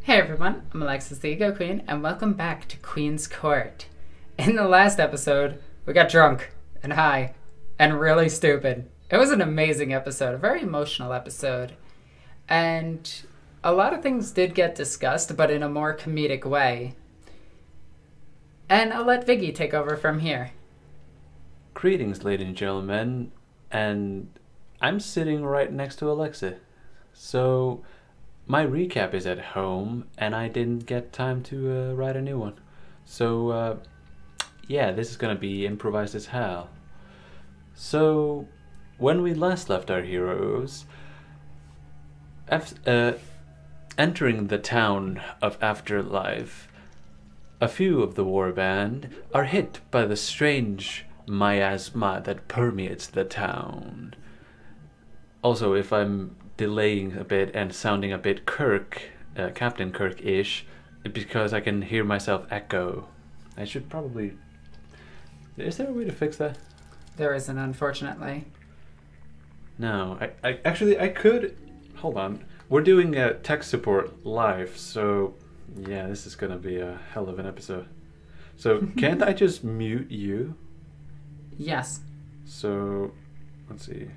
Hey everyone, I'm Alexis the Ego Queen, and welcome back to Queen's Court. In the last episode, we got drunk and high and really stupid. It was an amazing episode, a very emotional episode. And a lot of things did get discussed, but in a more comedic way. And I'll let Viggy take over from here. Greetings, ladies and gentlemen, and I'm sitting right next to Alexa. So, my recap is at home, and I didn't get time to write a new one. So, yeah, this is gonna be improvised as hell. So, when we last left our heroes, entering the town of Afterlife, a few of the Warband are hit by the strange miasma that permeates the town. Also, if I'm delaying a bit and sounding a bit Captain Kirk-ish, because I can hear myself echo. I should probably... Is there a way to fix that? There isn't, unfortunately. No, I could... Hold on. We're doing tech support live, so yeah, this is gonna be a hell of an episode. So can't I just mute you? Yes. So, let's see.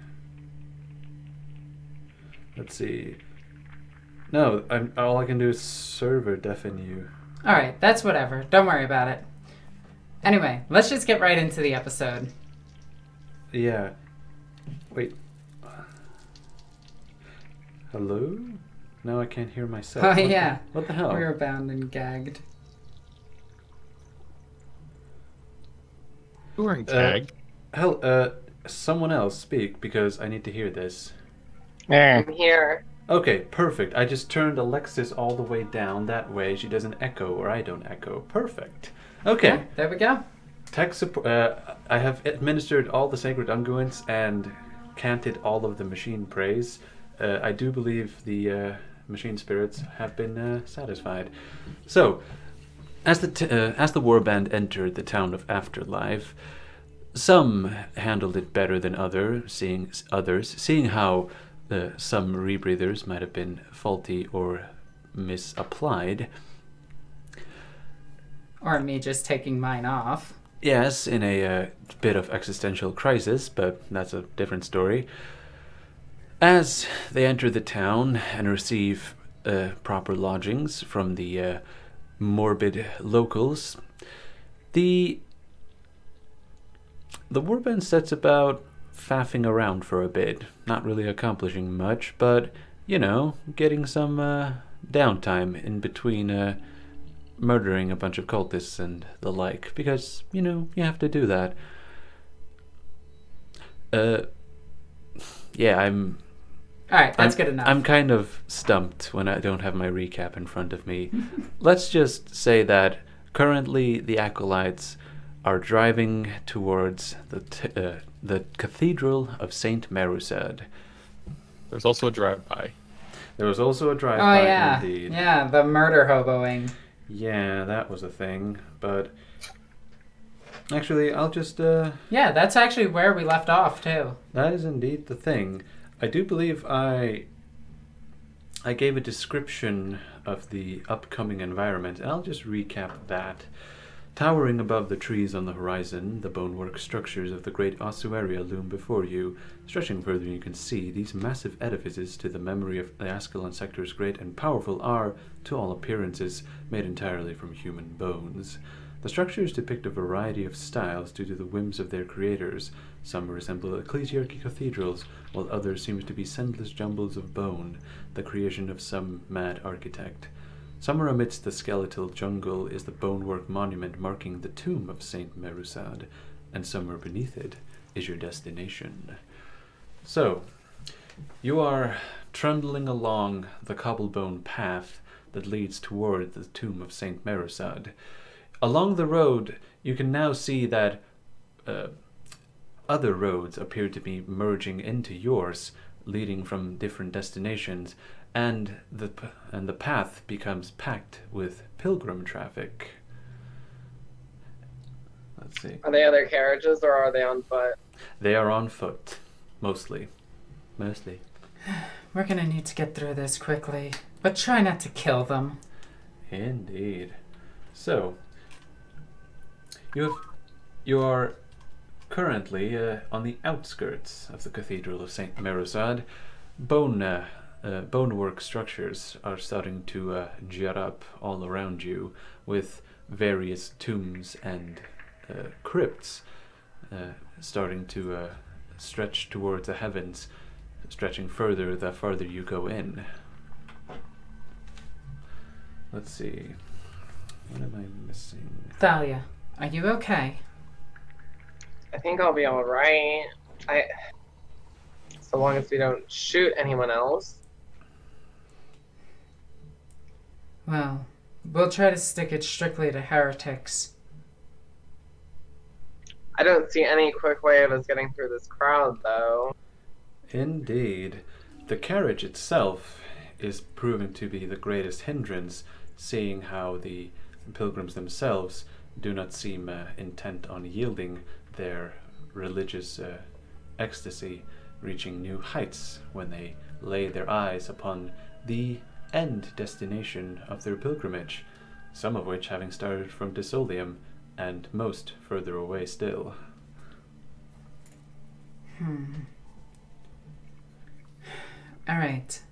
No, all I can do is server deafen you. Alright, that's whatever. Don't worry about it. Anyway, let's just get right into the episode. Yeah. Wait. Hello? Now I can't hear myself. Oh, yeah. What the hell? We were bound and gagged. You weren't gagged. Someone else speak, because I need to hear this. I'm here. Okay, perfect. I just turned Alexis all the way down that way. She doesn't echo, or I don't echo. Perfect. Okay. Yeah, there we go. Tech support. I have administered all the sacred unguents and canted all of the machine praise. I do believe the machine spirits have been satisfied. So, as the Warband entered the town of Afterlife, some handled it better than others, seeing how some rebreathers might have been faulty or misapplied. Or me just taking mine off. Yes, in a bit of existential crisis, but that's a different story. As they enter the town and receive proper lodgings from the morbid locals, the Warband sets about faffing around for a bit, not really accomplishing much, but, you know, getting some downtime in between murdering a bunch of cultists and the like, because, you know, you have to do that. Yeah, Alright, that's good enough. I'm kind of stumped when I don't have my recap in front of me. Let's just say that currently the Acolytes are driving towards the Cathedral of Saint Merusaad. There's also a drive-by. There was also a drive-by, oh, yeah. indeed. Yeah, the murder hoboing. Yeah, that was a thing, but... Actually, I'll just... Yeah, that's actually where we left off, too. That is indeed the thing. I do believe I gave a description of the upcoming environment, and I'll just recap that. Towering above the trees on the horizon, the bonework structures of the great ossuary loom before you. Stretching further, you can see these massive edifices to the memory of the Ascalon sector's great and powerful are, to all appearances, made entirely from human bones. The structures depict a variety of styles due to the whims of their creators. Some resemble ecclesiarchy cathedrals, while others seem to be scentless jumbles of bone, the creation of some mad architect. Somewhere amidst the skeletal jungle is the bonework monument marking the tomb of Saint Merusaad, and somewhere beneath it is your destination. So, you are trundling along the cobblebone path that leads toward the tomb of Saint Merusaad. Along the road, you can now see that other roads appear to be merging into yours, leading from different destinations, and the path becomes packed with pilgrim traffic. Let's see. Are they other carriages or are they on foot? They are on foot, mostly. We're gonna need to get through this quickly, but try not to kill them. Indeed. So, you are currently on the outskirts of the Cathedral of Saint Merusaad. Bonework structures are starting to jut up all around you, with various tombs and crypts starting to stretch towards the heavens, stretching further the farther you go in. Let's see. What am I missing? Thalia, are you okay? I think I'll be alright. So long as we don't shoot anyone else. Well, we'll try to stick it strictly to heretics. I don't see any quick way of us getting through this crowd, though. Indeed. The carriage itself is proving to be the greatest hindrance, seeing how the pilgrims themselves do not seem intent on yielding their religious ecstasy, reaching new heights when they lay their eyes upon the end destination of their pilgrimage, some of which having started from Disolium, and most further away still. Alright.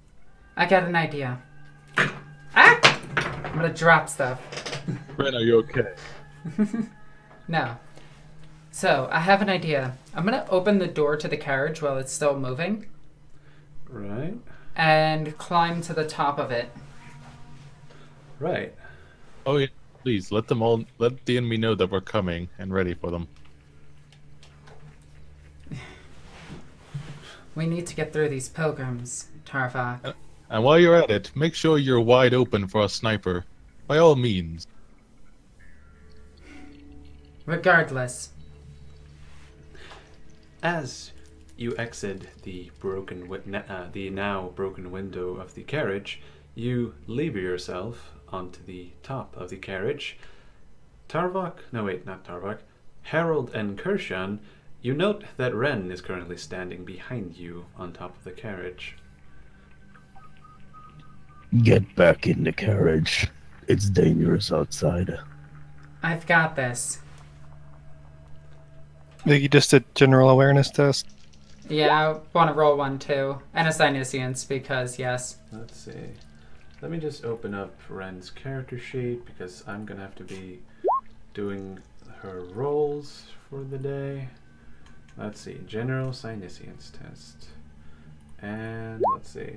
I got an idea. Ah! I'm gonna drop stuff. Ren, are you okay? No. So, I have an idea. I'm gonna open the door to the carriage while it's still moving. Right. And climb to the top of it. Right. Oh yeah, please let the enemy know that we're coming and ready for them. We need to get through these pilgrims, Tarvok. And while you're at it, make sure you're wide open for a sniper. By all means. Regardless. As you exit the now broken window of the carriage, you lever yourself onto the top of the carriage. Harold and Kirshan, you note that Ren is currently standing behind you on top of the carriage. Get back in the carriage. It's dangerous outside. I've got this. You just did general awareness test. Yeah, I want to roll one too. And a Sinisians, because yes. Let's see. Let me just open up Ren's character sheet, because I'm going to have to be doing her rolls for the day. Let's see. General Sinisians test. And let's see.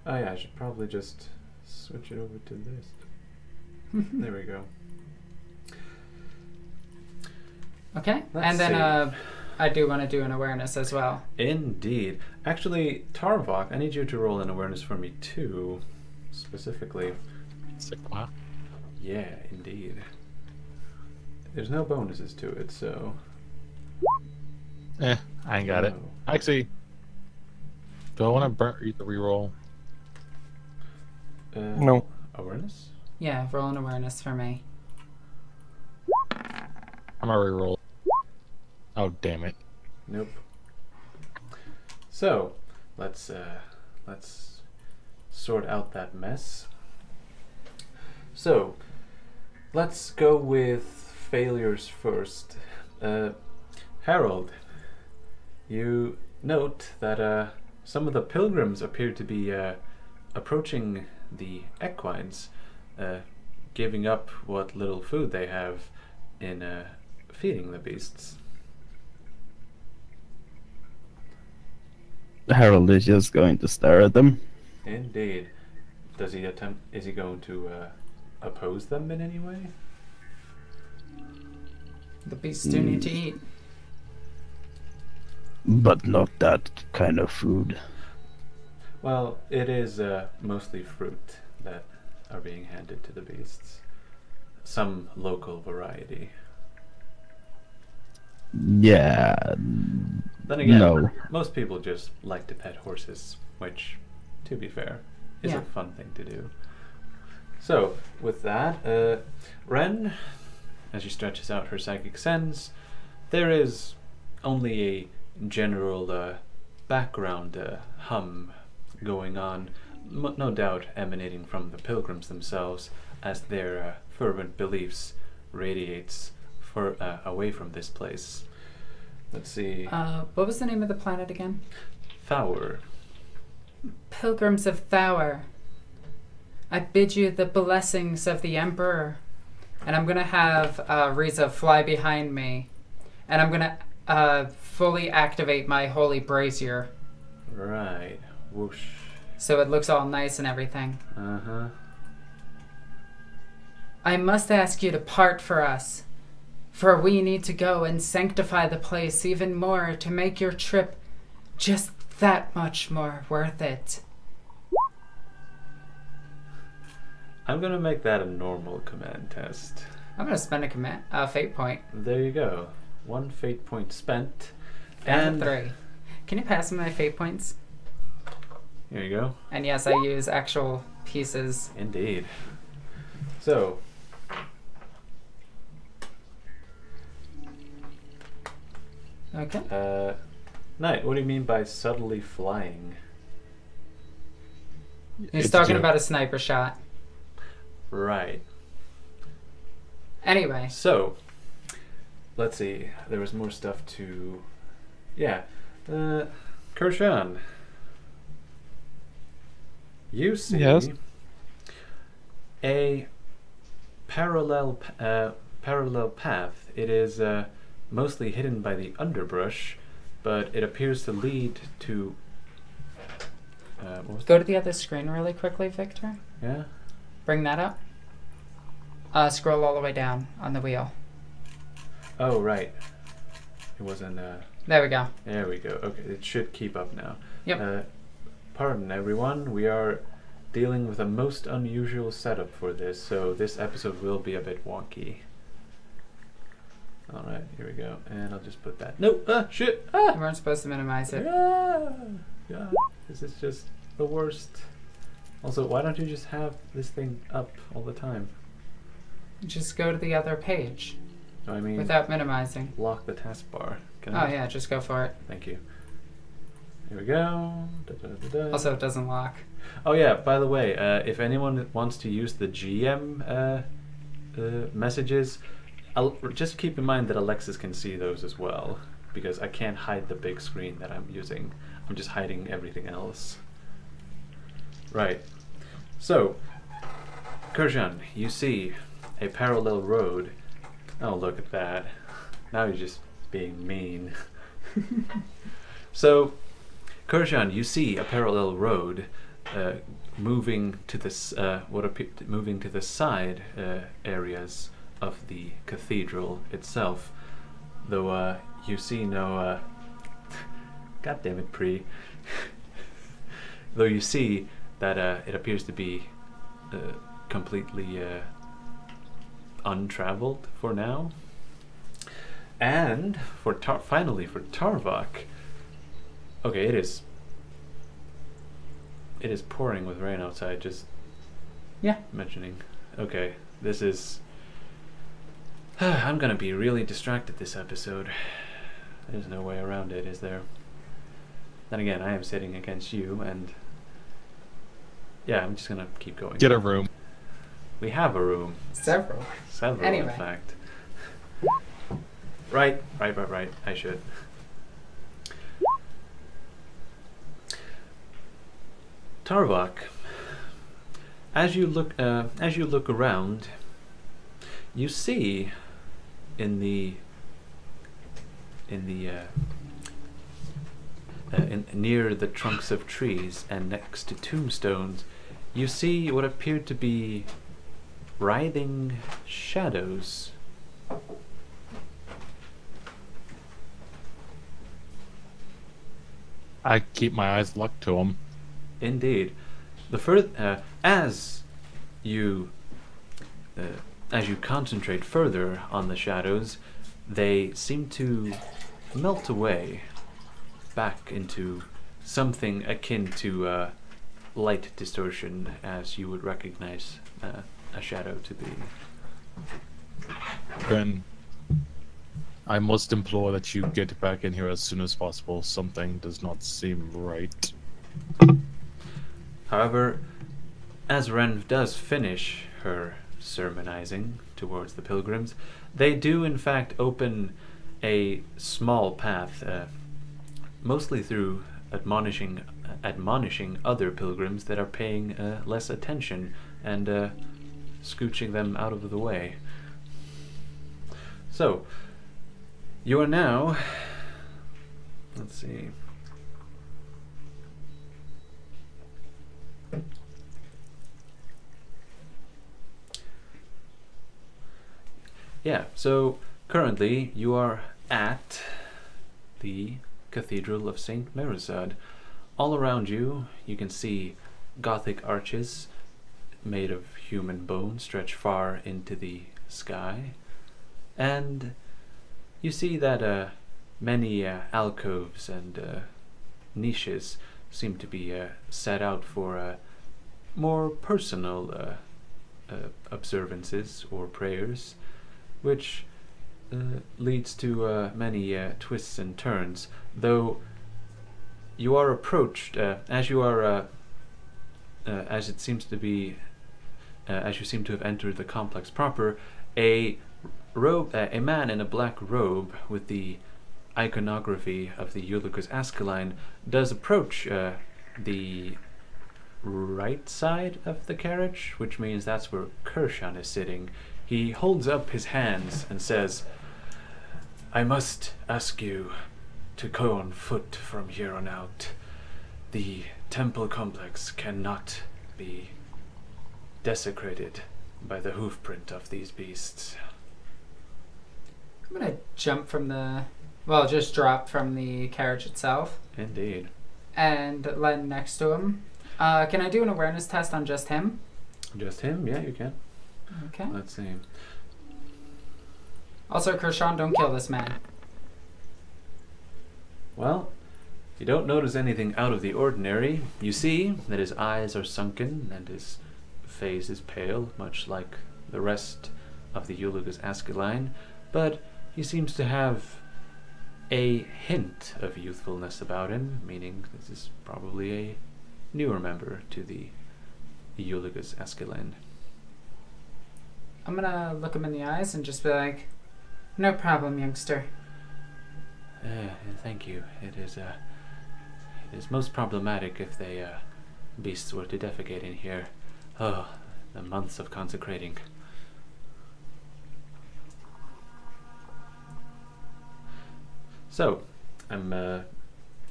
Oh yeah, I should probably just switch it over to this. There we go. Okay, Let's and then see. I do want to do an awareness as well. Indeed. Actually, Tarvok, I need you to roll an awareness for me too, specifically. Sigma. Yeah, indeed. There's no bonuses to it, so... I ain't got it. No. Actually, do I want to reroll? No. Awareness? Yeah, roll an awareness for me. I'm gonna reroll. Oh damn it! Nope. So, let's sort out that mess. So, let's go with failures first. Harold, you note that some of the pilgrims appear to be approaching the equines, giving up what little food they have in feeding the beasts. Harold is just going to stare at them. Indeed. Does he attempt? Is he going to oppose them in any way? The beasts do need to eat. But not that kind of food. Well, it is mostly fruit that are being handed to the beasts. Some local variety. Yeah. Then again, No. most people just like to pet horses, which, to be fair, is Yeah. a fun thing to do. So, with that, Ren, as she stretches out her psychic sense, there is only a general background hum going on no doubt emanating from the pilgrims themselves, as their fervent beliefs radiates away from this place. Let's see. What was the name of the planet again? Thaur. Pilgrims of Thaur. I bid you the blessings of the Emperor. And I'm going to have Riza fly behind me. And I'm going to fully activate my holy brazier. Right. Whoosh. So it looks all nice and everything. Uh-huh. I must ask you to part for us. For we need to go and sanctify the place even more to make your trip just that much more worth it. I'm gonna make that a normal command test. I'm gonna spend a fate point. There you go. 1 fate point spent. Down to 3. Can you pass me my fate points? Here you go. And yes, I use actual pieces. Indeed. So. Okay. Knight, what do you mean by subtly flying? He's talking about a sniper shot. Right. Anyway. So, let's see. There was more stuff to... Yeah. Kershan. You see a parallel path. It is mostly hidden by the underbrush, but it appears to lead to... Go to the other screen really quickly, Victor. Yeah? Bring that up. Scroll all the way down on the wheel. Oh, right. It wasn't... There we go. There we go. Okay, it should keep up now. Yep. Pardon, everyone. We are dealing with a most unusual setup for this, so this episode will be a bit wonky. Alright, here we go. And I'll just put that... No! Shit! You weren't supposed to minimize it. God, this is just the worst. Also, why don't you just have this thing up all the time? Just go to the other page. No, I mean... Without minimizing. Lock the taskbar. Oh yeah, just go for it. Thank you. Here we go. Also, it doesn't lock. Oh yeah, by the way, if anyone wants to use the GM messages, just keep in mind that Alexis can see those as well, because I can't hide the big screen that I'm using. I'm just hiding everything else. Right. So, Kershan, you see a parallel road. Oh, look at that. Now you're just being mean. So, Kershan, you see a parallel road moving to this moving to the side areas of the cathedral itself, though you see no God damn it, Pri. Though you see that it appears to be completely untraveled for now. And for finally for Tarvok, okay, it is pouring with rain outside, just mentioning. Okay, this is I'm gonna be really distracted this episode. There's no way around it, is there? Then again, I am sitting against you, and yeah, I'm just gonna keep going. Get a room. We have a room. Several. Anyway. In fact. Right. I should. Tarvok, as you look around, you see near the trunks of trees and next to tombstones, you see what appeared to be writhing shadows. I keep my eyes locked to them. Indeed. As you concentrate further on the shadows, they seem to melt away back into something akin to light distortion, as you would recognize a shadow to be. Then I must implore that you get back in here as soon as possible. Something does not seem right. However, as Ren does finish her sermonizing towards the pilgrims, they do in fact open a small path, mostly through admonishing other pilgrims that are paying less attention and scooching them out of the way. So, you are now, let's see, yeah, so currently you are at the Cathedral of Saint Merusaad. All around you, you can see Gothic arches made of human bone stretch far into the sky. And you see that many alcoves and niches seem to be set out for more personal observances or prayers, which leads to many twists and turns, though you are approached as you are as it seems to be as you seem to have entered the complex proper. A man in a black robe with the iconography of the Eulogus Askeline does approach the right side of the carriage, which means that's where Kirshan is sitting. He holds up his hands and says, "I must ask you to go on foot from here on out. The temple complex cannot be desecrated by the hoofprint of these beasts." I'm gonna jump from the, well, just drop from the carriage itself. Indeed. And land next to him. Can I do an awareness test on just him? Just him? Yeah, you can. Okay. Let's see. Also, Kirshan, don't kill this man. Well, you don't notice anything out of the ordinary. You see that his eyes are sunken and his face is pale, much like the rest of the Eulogus Askeline, but he seems to have a hint of youthfulness about him, meaning this is probably a newer member to the Eulogus Askeline. I'm gonna look him in the eyes and just be like, "No problem, youngster." Thank you. It is most problematic if they beasts were to defecate in here. Oh, the months of consecrating. So, are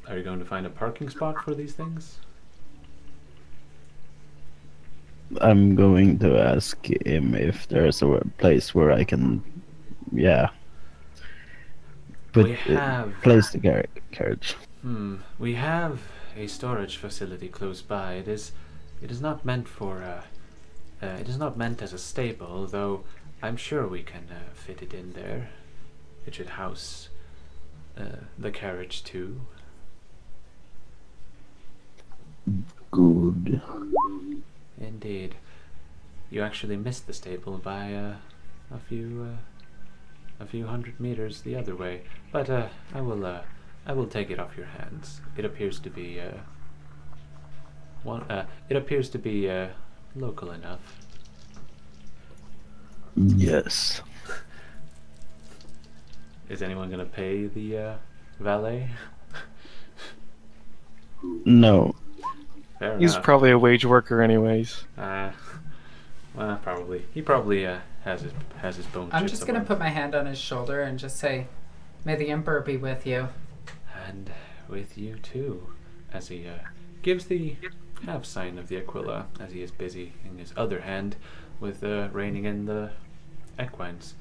you going to find a parking spot for these things? I'm going to ask him if there's a place where I can, We have place the carriage. We have a storage facility close by. It is not meant for it is not meant as a stable, though I'm sure we can fit it in there. It should house the carriage too. Good. Indeed. You actually missed the stable by a few hundred meters the other way, but I will take it off your hands. It appears to be local enough. Yes. Is anyone gonna pay the valet? No. Fair He's enough. probably a wage worker anyways. Well, probably. He probably has his bone. I'm chips just gonna somewhere. put my hand on his shoulder and just say, "May the Emperor be with you." And with you too, as he gives the half sign of the Aquila, as he is busy in his other hand with reining in the equines.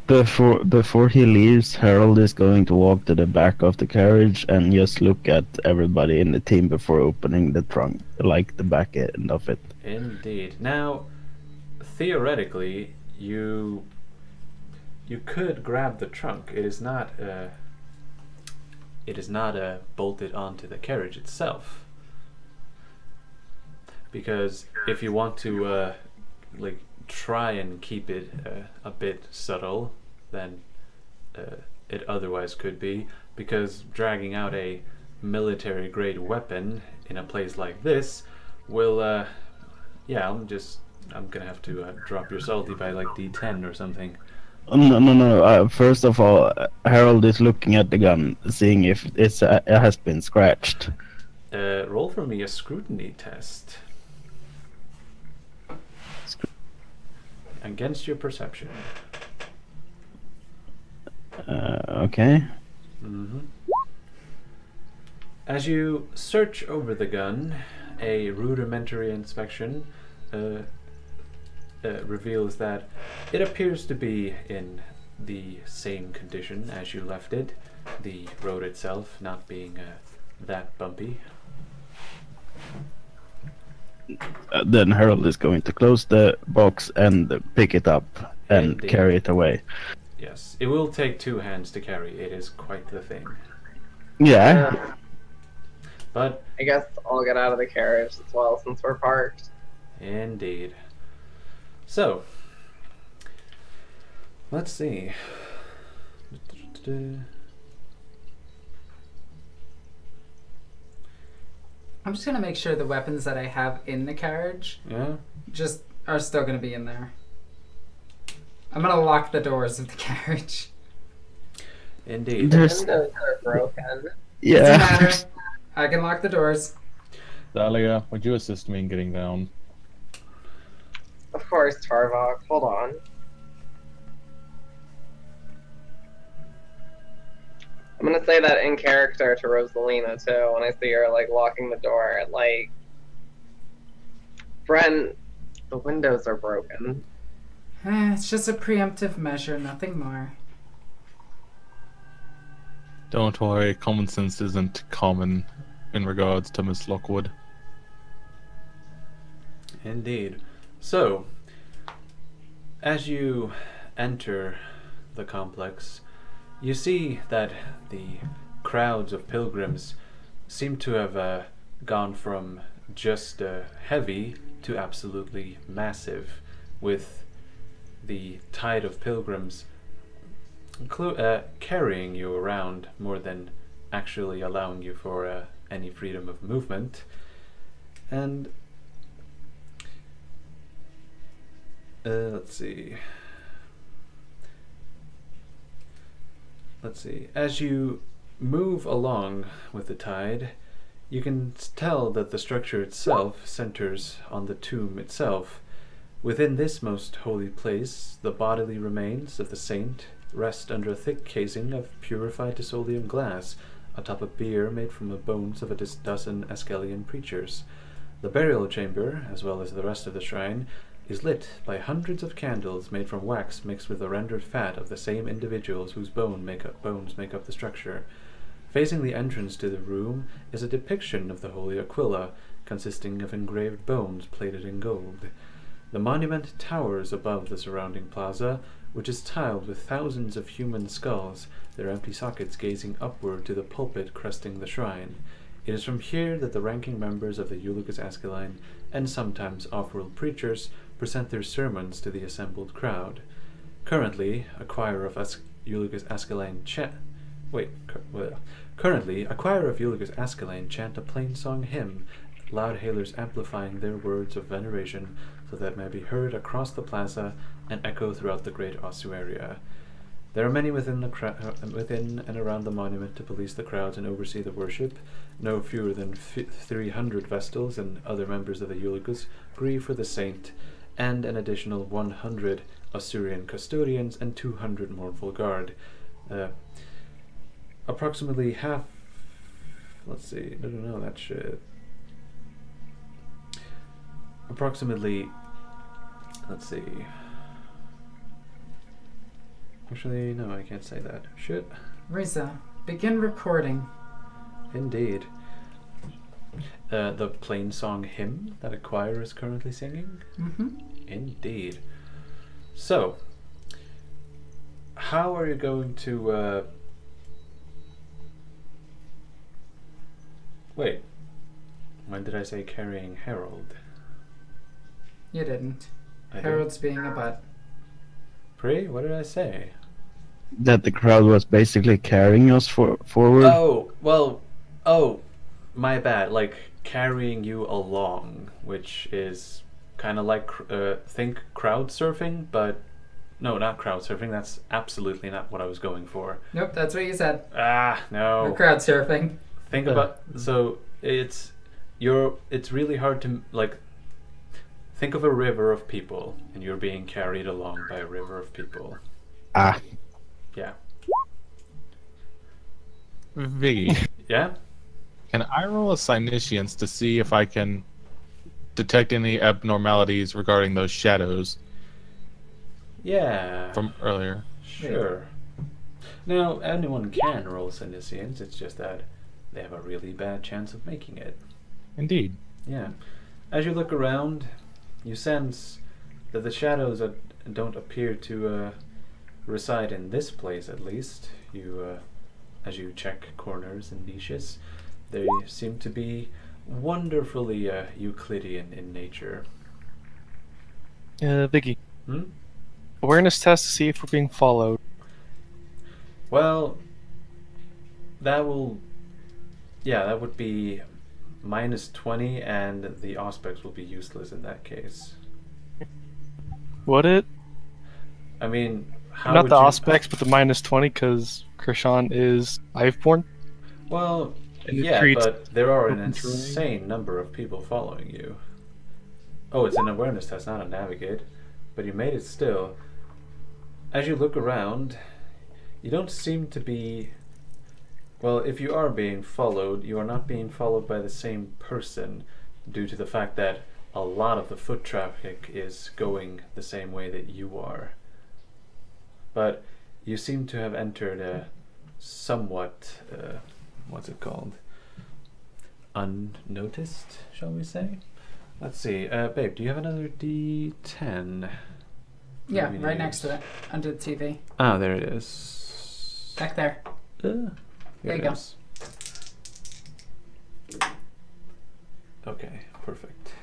Before he leaves, Harold is going to walk to the back of the carriage and just look at everybody in the team before opening the trunk, like the back end of it. Indeed. Now, theoretically, you could grab the trunk. It is not bolted onto the carriage itself. Because if you want to like try and keep it a bit subtle than it otherwise could be, because dragging out a military grade weapon in a place like this We'll, yeah, I'm gonna have to drop your salty by like D10 or something. No. First of all, Harold is looking at the gun, seeing if it has been scratched. Roll for me a scrutiny test. Against your perception. Okay. As you search over the gun, a rudimentary inspection reveals that it appears to be in the same condition as you left it, the road itself not being that bumpy. Then Harold is going to close the box and pick it up and Indeed. carry it away. Yes, it will take 2 hands to carry. It is quite the thing. Yeah. But I guess I'll get out of the carriage as well since we're parked. indeed. So, let's see. I'm just gonna make sure the weapons that I have in the carriage Yeah? just are still gonna be in there. I'm gonna lock the doors of the carriage. Indeed. The There's windows are broken. Doesn't yeah. matter. I can lock the doors. Dahlia, would you assist me in getting down? Of course, Tarvok. Hold on. I'm gonna say that in character to Rosalina too when I see her like locking the door. Like, Brent, the windows are broken. It's just a preemptive measure, nothing more. Don't worry, common sense isn't common in regards to Miss Lockwood. Indeed. So, as you enter the complex, you see that the crowds of pilgrims seem to have gone from just heavy to absolutely massive, with the tide of pilgrims carrying you around more than actually allowing you for any freedom of movement. And let's see. As you move along with the tide, you can tell that the structure itself centers on the tomb itself. Within this most holy place, the bodily remains of the saint rest under a thick casing of purified Tisolium glass, atop a bier made from the bones of a dozen Ascalian preachers. The burial chamber, as well as the rest of the shrine, is lit by hundreds of candles made from wax mixed with the rendered fat of the same individuals whose bones make up the structure. Facing the entrance to the room is a depiction of the Holy Aquila, consisting of engraved bones plated in gold. The monument towers above the surrounding plaza, which is tiled with thousands of human skulls, their empty sockets gazing upward to the pulpit cresting the shrine. It is from here that the ranking members of the Eulogus Ascaline, and sometimes off-world preachers, present their sermons to the assembled crowd. Currently, a choir of Eulogus Ascaline chant a plain-song hymn, loud hailers amplifying their words of veneration so that it may be heard across the plaza and echo throughout the great ossuary. There are many within and around the monument to police the crowds and oversee the worship. No fewer than 300 Vestals and other members of the Eulogus grieve for the saint, and an additional 100 Ossuarian custodians and 200 mournful guard. Approximately half... Let's see, no, that shit. Approximately... Let's see... Actually, no, I can't say that. Shit. Riza, begin recording. Indeed. The plain song hymn that a choir is currently singing? Mm-hmm. Indeed. So, how are you going to, Wait. When did I say carrying Harold? You didn't. I Harold's being a butt. Pre? What did I say? That the crowd was basically carrying us forward. Oh, well, my bad. Like, carrying you along, which is kind of like think crowd surfing, but no, not crowd surfing. That's absolutely not what I was going for. Nope, that's what you said. Ah, no. We're crowd surfing. Think about so it's really hard to like think of a river of people, and you're being carried along by a river of people. Ah. Yeah. Viggy, Yeah. can I roll a Psyniscience to see if I can detect any abnormalities regarding those shadows Yeah. from earlier? Sure. Now, anyone can roll Psyniscience, it's just that they have a really bad chance of making it. Indeed. Yeah. As you look around, you sense that the shadows don't appear to reside in this place, at least. As you check corners and niches, they seem to be wonderfully Euclidean in nature. Vicky. Hmm? Awareness test to see if we're being followed. Well, that would be -20, and the auspex will be useless in that case. Would it? I mean, how Not would the you... auspex, but the -20, because Krishan is Hiveborn. Well, And it yeah, treats but there are an open terrain. insane number of people following you. Oh, it's an awareness test, not a navigate. But you made it still. As you look around, you don't seem to be... Well, if you are being followed, you are not being followed by the same person, due to the fact that a lot of the foot traffic is going the same way that you are. But you seem to have entered a somewhat... what's it called? Unnoticed, shall we say? Let's see. Babe, do you have another D10? Yeah, Maybe right use- next to it, under the TV. Ah, there it is. Back there. There There you it go. is. Okay, perfect.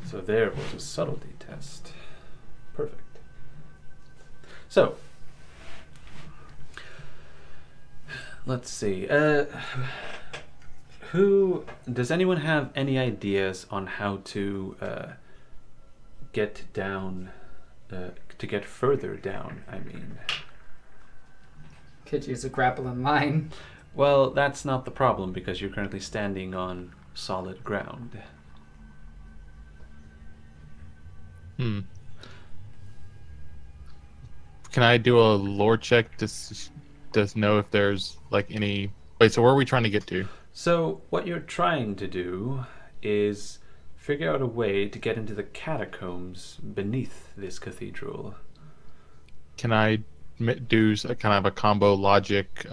So there was a subtlety test. Perfect. So, let's see. Does anyone have any ideas on how to get down, to get further down, I mean? Could use a grappling line. Well, that's not the problem because you're currently standing on solid ground. Hmm. Can I do a lore check to know if there's like any... Wait, so where are we trying to get to? So what you're trying to do is figure out a way to get into the catacombs beneath this cathedral. Can I do kind of a combo logic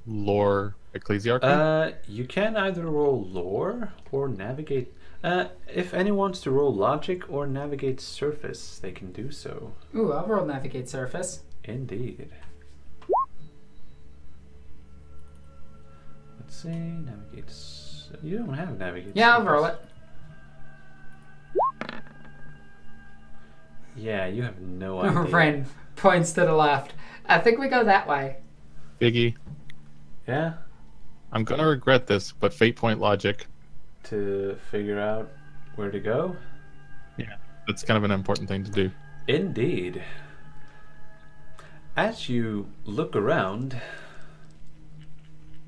lore ecclesiarchy? You can either roll lore or navigate. If anyone wants to roll logic or navigate surface, they can do so. Ooh, I'll roll navigate surface. Indeed. Let's see, navigate. You don't have navigate. Yeah, I'll surface. roll it. Yeah, you have no idea. Ren points to the left. I think we go that way. Biggie, Yeah, I'm gonna regret this, but fate point logic. to figure out where to go. That's kind of an important thing to do. Indeed. As you look around,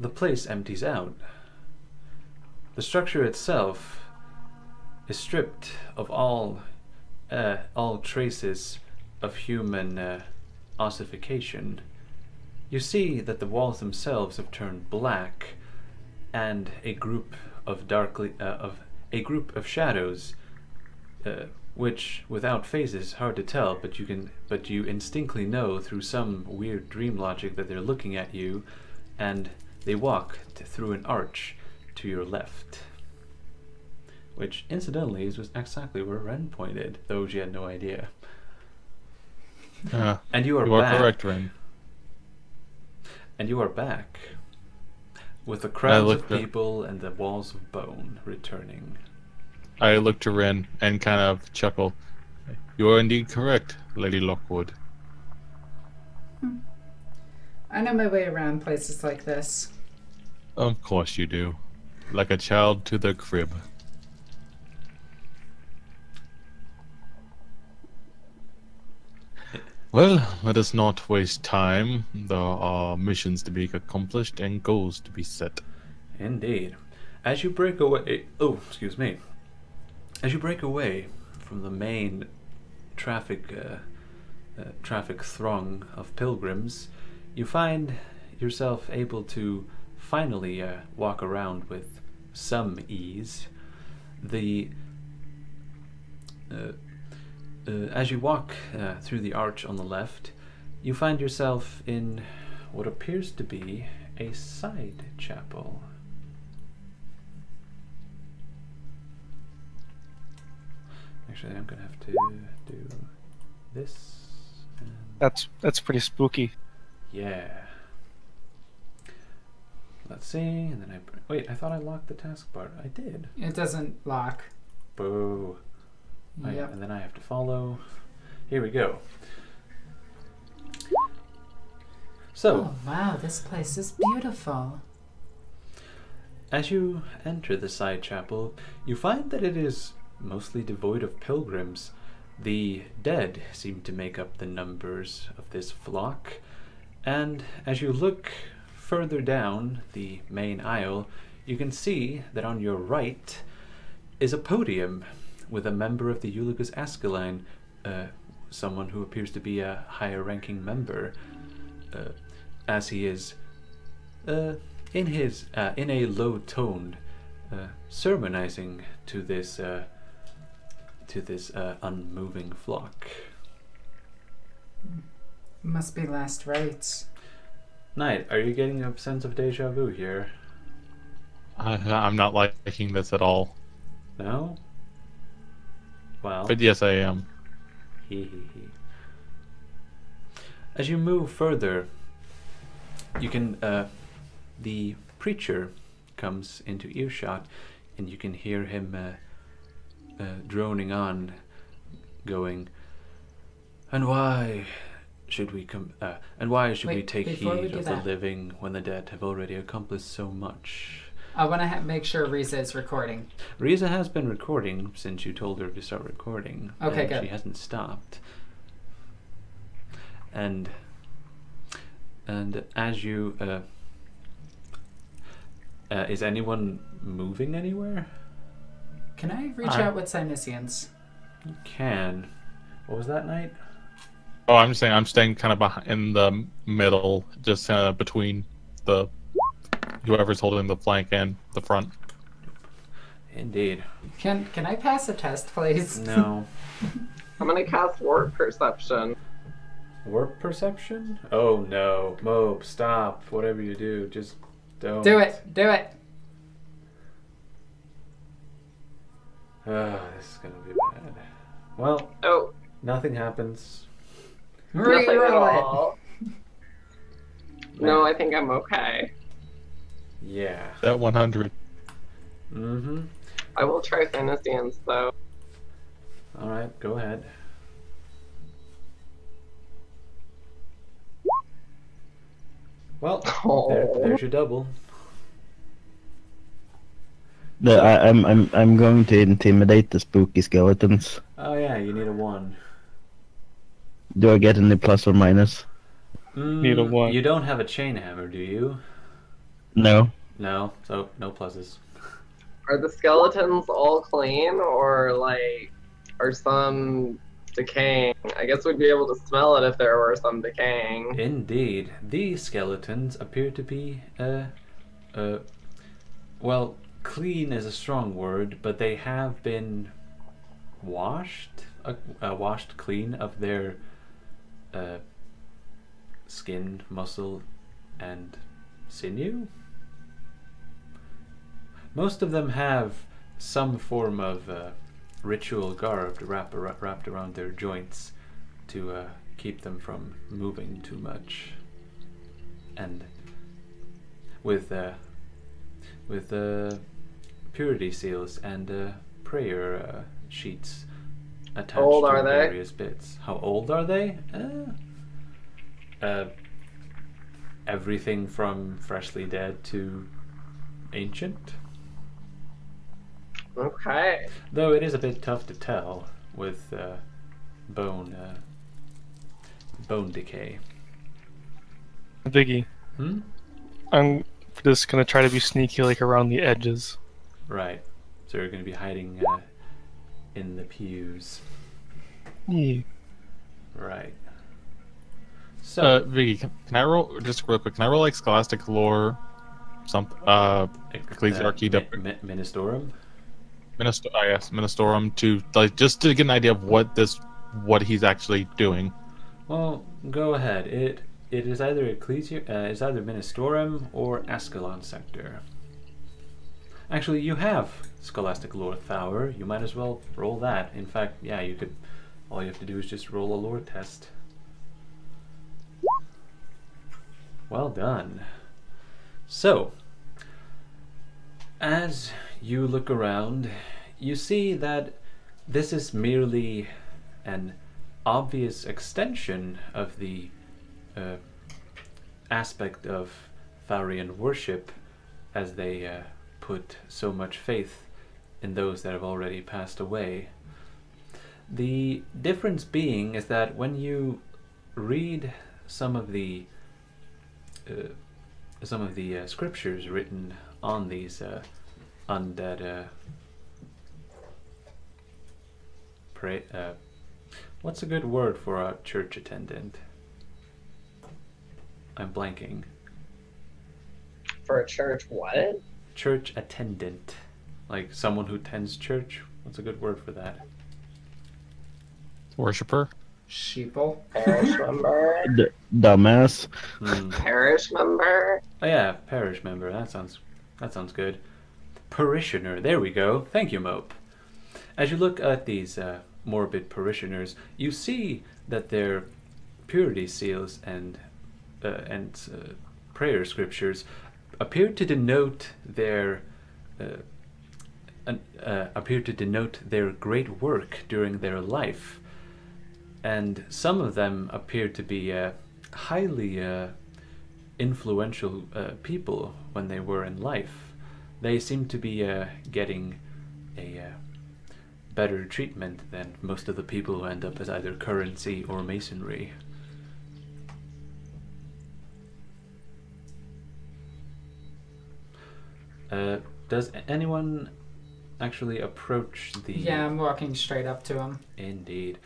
the place empties out. The structure itself is stripped of all traces of human ossification. You see that the walls themselves have turned black, and a group of shadows, which without faces hard to tell, but you instinctively know through some weird dream logic that they're looking at you, and they walk through an arch to your left. Which, incidentally, is exactly where Ren pointed, though she had no idea. And you are back. Correct, Ren. And you are back. With the crowds of looked up. people and the walls of bone returning. I look to Ren and kind of chuckle. You are indeed correct, Lady Lockwood. I know my way around places like this. Of course you do. like a child to the crib. Well, let us not waste time. There are missions to be accomplished and goals to be set. Indeed. As you break away... Oh, excuse me. As you break away from the main traffic throng of pilgrims, you find yourself able to finally walk around with some ease. As you walk through the arch on the left, you find yourself in what appears to be a side chapel. Actually, I'm gonna have to do this. And That's pretty spooky. yeah. Let's see, and then wait, I thought I locked the taskbar. I did. It doesn't lock. Boo. Right, Yep. and then I have to follow. Here we go. So, Oh, wow, this place is beautiful. as you enter the side chapel, you find that it is mostly devoid of pilgrims. The dead seem to make up the numbers of this flock, and as you look further down the main aisle, you can see that on your right is a podium with a member of the Eulogus Askeline, someone who appears to be a higher ranking member, as he is in a low toned sermonizing to this unmoving flock. Must be last rites. Knight, are you getting a sense of deja vu here? I'm not liking this at all. No? Well, But yes, I am. he. As you move further, you can, the preacher comes into earshot, and you can hear him droning on, going, and why should we we take before we heed do of the that. living when the dead have already accomplished so much? I want to make sure Risa is recording. Risa has been recording since you told her to start recording. Okay, and good. She hasn't stopped. And as you is anyone moving anywhere? Can I reach Alright. out with Sinisians? You can. What was that, Knight? Oh, I'm saying I'm staying kind of behind, in the middle, just between the whoever's holding the flank and the front. Indeed. Can I pass a test, please? No. I'm gonna cast Warp Perception. Warp perception? Oh no. Mope, stop. Whatever you do, just don't. Do it. Do it. This is gonna be bad. Well, Oh, nothing happens. nothing at Reroll it. all. No, I think I'm okay. Yeah. That 100. Mm-hmm. I will try Fanasians though. Alright, go ahead. Well, there's your double. I'm going to intimidate the spooky skeletons. Oh yeah, you need a 1. Do I get any plus or minus? Need a 1. You don't have a chain hammer, do you? No. No, so no pluses. Are the skeletons all clean, or like, are some decaying? I guess we'd be able to smell it if there were some decaying. Indeed, these skeletons appear to be, well, clean is a strong word, but they have been washed clean of their skin, muscle, and sinew. Most of them have some form of ritual garb wrapped around their joints to keep them from moving too much, and with purity seals and prayer sheets attached How old to are they? various bits. How old are they? Everything from freshly dead to ancient. Okay. Though it is a bit tough to tell with bone decay. Biggie. Hmm? I'm just gonna try to be sneaky, like around the edges. Right. So you're going to be hiding in the pews. Yeah. Right. So, Vicky, can I roll just real quick? Can I roll like Scholastic Lore, something? Ecclesiarchy, Ministorum? Yes, Ministorum, to like just to get an idea of what he's actually doing. Well, go ahead. It is either it's either Ministorum or Ascalon Sector. Actually, you have Scholastic Lore Tower. You might as well roll that. In fact, yeah, you could. All you have to do is just roll a lore test. Well done. So, as you look around, you see that this is merely an obvious extension of the aspect of Tharian worship, as they put so much faith in those that have already passed away. The difference being is that when you read some of the scriptures written on these undead what's a good word for a church attendant? I'm blanking. For a church, what? Church attendant. Like someone who tends church. What's a good word for that? Worshipper. Sheeple. Parish member? Dumbass. Parish member? Oh yeah, parish member. That sounds good. Parishioner. There we go. Thank you, Mope. As you look at these morbid parishioners, you see that their purity seals and prayer scriptures appear to denote their great work during their life, and some of them appear to be highly influential people when they were in life. They seem to be getting a better treatment than most of the people who end up as either currency or masonry. Does anyone actually approach the... Yeah, I'm walking straight up to him. Indeed.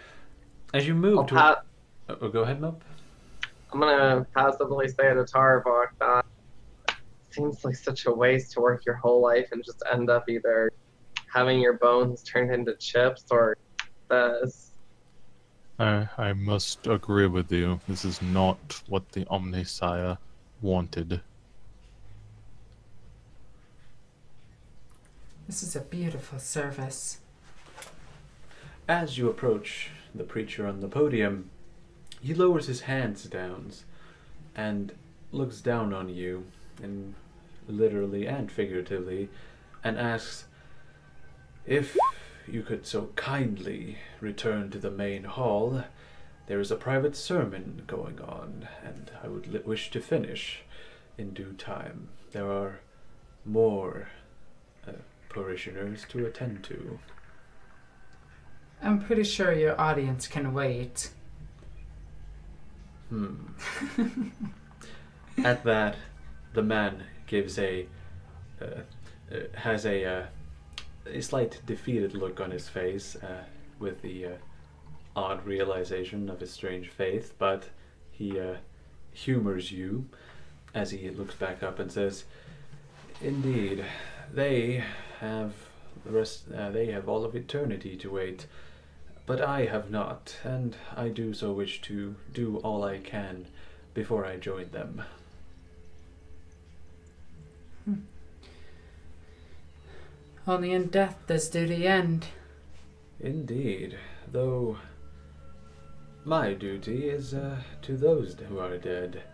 As you move to... Oh, go ahead, Mope. I'm gonna passively say to Tarbok that it seems like such a waste to work your whole life and just end up either having your bones turned into chips or this. I must agree with you. This is not what the Omnisire wanted. This is a beautiful service. As you approach the preacher on the podium, he lowers his hands down and looks down on you, and literally and figuratively, and asks if you could so kindly return to the main hall. There is a private sermon going on, and I would wish to finish in due time. There are more parishioners to attend to. I'm pretty sure your audience can wait. At that, the man gives has a slight defeated look on his face, with the odd realization of his strange faith, but he humors you as he looks back up and says, "Indeed, they have they have all of eternity to wait, but I have not, and I do so wish to do all I can before I join them." Only in death does duty end. Indeed, though my duty is to those who are dead.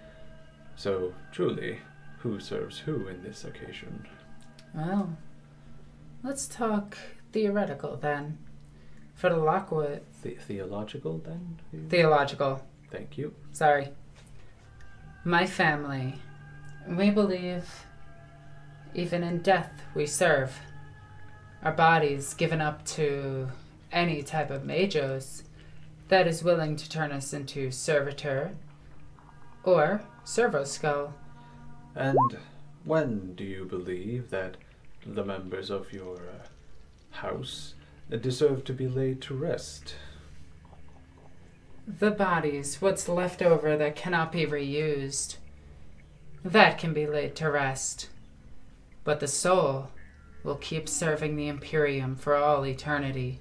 So truly, who serves who in this occasion? Well, let's talk theoretical then. For the Lockwood... Theological then? Theological. Thank you. Sorry. My family, we believe even in death we serve. our bodies given up to any type of magos that is willing to turn us into servitor or servo skull. And when do you believe that the members of your house deserve to be laid to rest? The bodies, what's left over that cannot be reused, that can be laid to rest. But the soul will keep serving the Imperium for all eternity.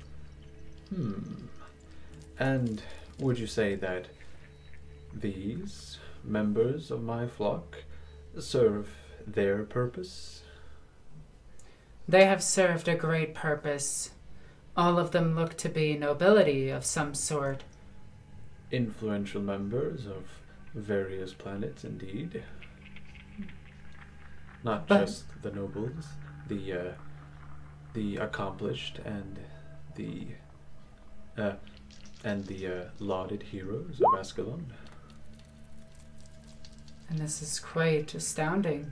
And would you say that these members of my flock serve their purpose? They have served a great purpose. All of them look to be nobility of some sort. Influential members of various planets, indeed. Not just the nobles, the accomplished and the lauded heroes of Ascalon. And this is quite astounding.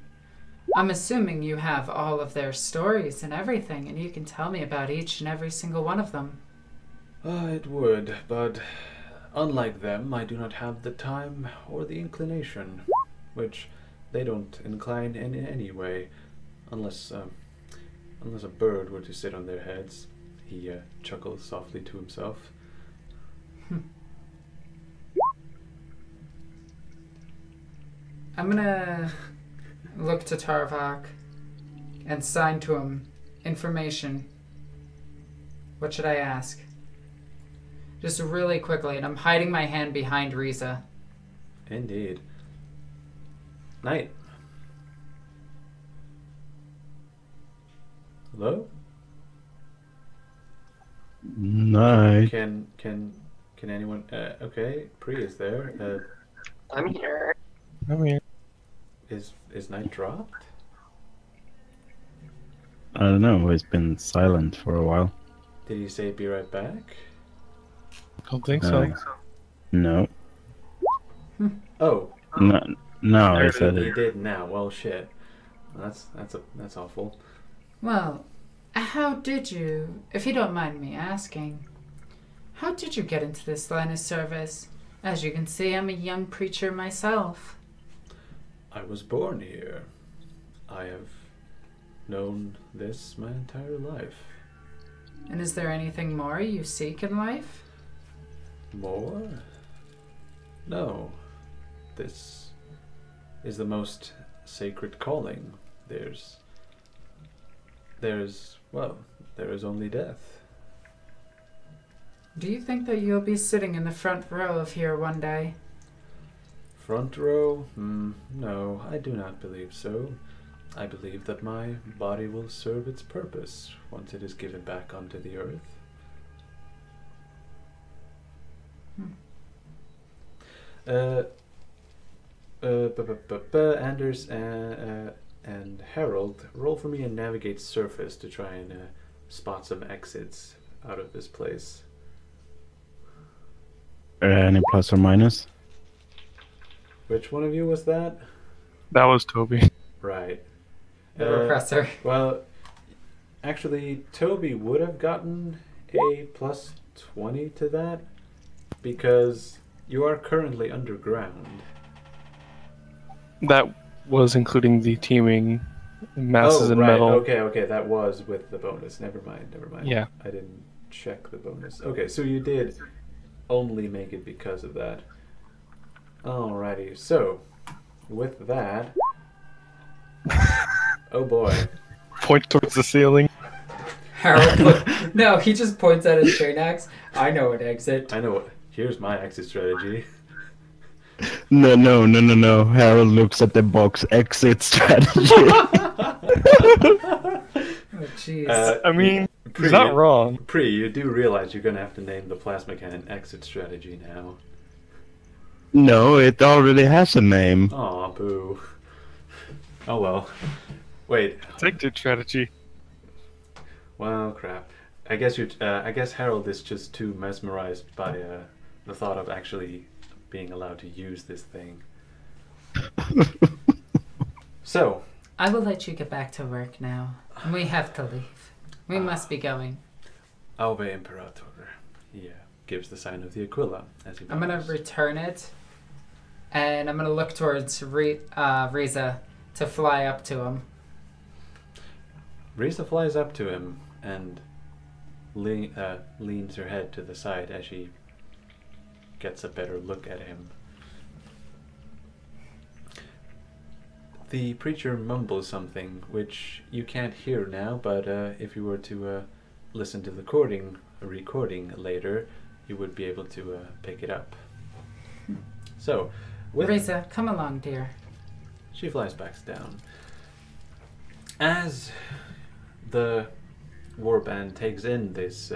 I'm assuming you have all of their stories and everything, and you can tell me about each and every single one of them. It would, but unlike them, I do not have the time or the inclination, which they don't incline in any way, unless a bird were to sit on their heads. He chuckles softly to himself. I'm gonna look to Tarvok and sign to him information. What should I ask? Just really quickly, and I'm hiding my hand behind Riza. Indeed. Night. Hello? Night. Can anyone? Okay, Pri is there. I'm here. I'm here. Is Night dropped? I don't know. He's been silent for a while. Did he say be right back? Don't think so. No. Oh, No, I said he it. did now. Well, shit. That's awful. Well, how did you, if you don't mind me asking, how did you get into this line of service? As you can see, I'm a young preacher myself. I was born here. I have known this my entire life. And is there anything more you seek in life? More? No. This is the most sacred calling. There is only death. Do you think that you'll be sitting in the front row of here one day? Front row? No, I do not believe so. I believe that my body will serve its purpose once it is given back onto the earth. Anders and Harold, roll for me and navigate surface to try and spot some exits out of this place. Any plus or minus? Which one of you was that? That was Toby. Right. The repressor. Well, actually, Toby would have gotten a plus 20 to that because you are currently underground. That was including the teaming masses and metal. Okay, that was with the bonus. Never mind. Yeah. I didn't check the bonus. Okay, so you did only make it because of that. Alrighty, so with that, oh boy. Point towards the ceiling. Harold, no, he just points at his chain axe. I know an exit. I know what. Here's my exit strategy. No. Harold looks at the box exit strategy. Oh, jeez. I mean, he's not wrong. Pri, you do realize you're going to have to name the plasma cannon exit strategy now. No, it already has a name. Aw, boo. Oh well. Wait. Exit strategy. Well, crap. I guess Harold is just too mesmerized by the thought of actually being allowed to use this thing. So. I will let you get back to work now. We have to leave. We must be going. Alve Imperator. He gives the sign of the Aquila as he bows. I'm gonna return it, and I'm gonna look towards Riza to fly up to him. Riza flies up to him and leans her head to the side as she gets a better look at him. The preacher mumbles something which you can't hear now, but if you were to listen to the recording later, you would be able to pick it up. So, Riza, come along, dear. She flies back down. As the Warband takes in this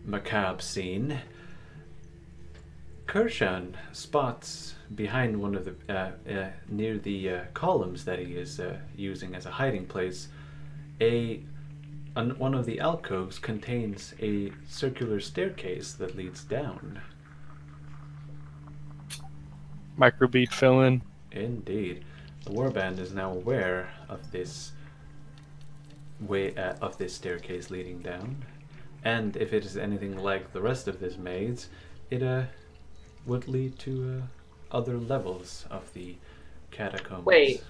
macabre scene, Kirshan spots behind one of the near the columns that he is using as a hiding place, one of the alcoves contains a circular staircase that leads down. Microbeat fill-in. Indeed, the Warband is now aware of this of this staircase leading down, and if it is anything like the rest of this maze, it would lead to other levels of the catacombs. Wait,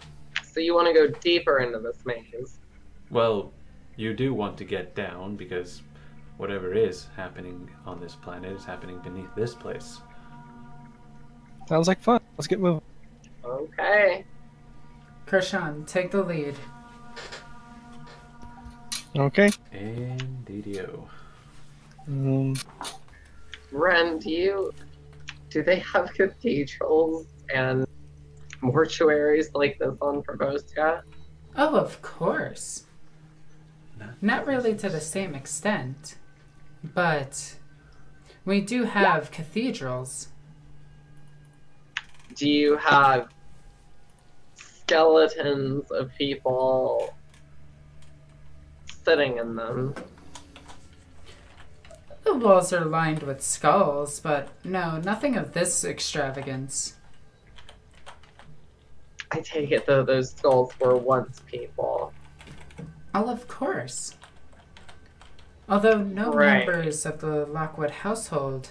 so you want to go deeper into this maze? Well, you do want to get down because whatever is happening on this planet is happening beneath this place. Sounds like fun. Let's get moving. Okay. Kirshan, take the lead. Okay. Indeedio. Ren, do they have cathedrals and mortuaries like this on Proboscia? Oh, of course. Not really to the same extent, but we do have cathedrals. Do you have skeletons of people sitting in them? The walls are lined with skulls, but no, nothing of this extravagance. I take it though those skulls were once people. Oh, of course. Although no Right. members of the Lockwood household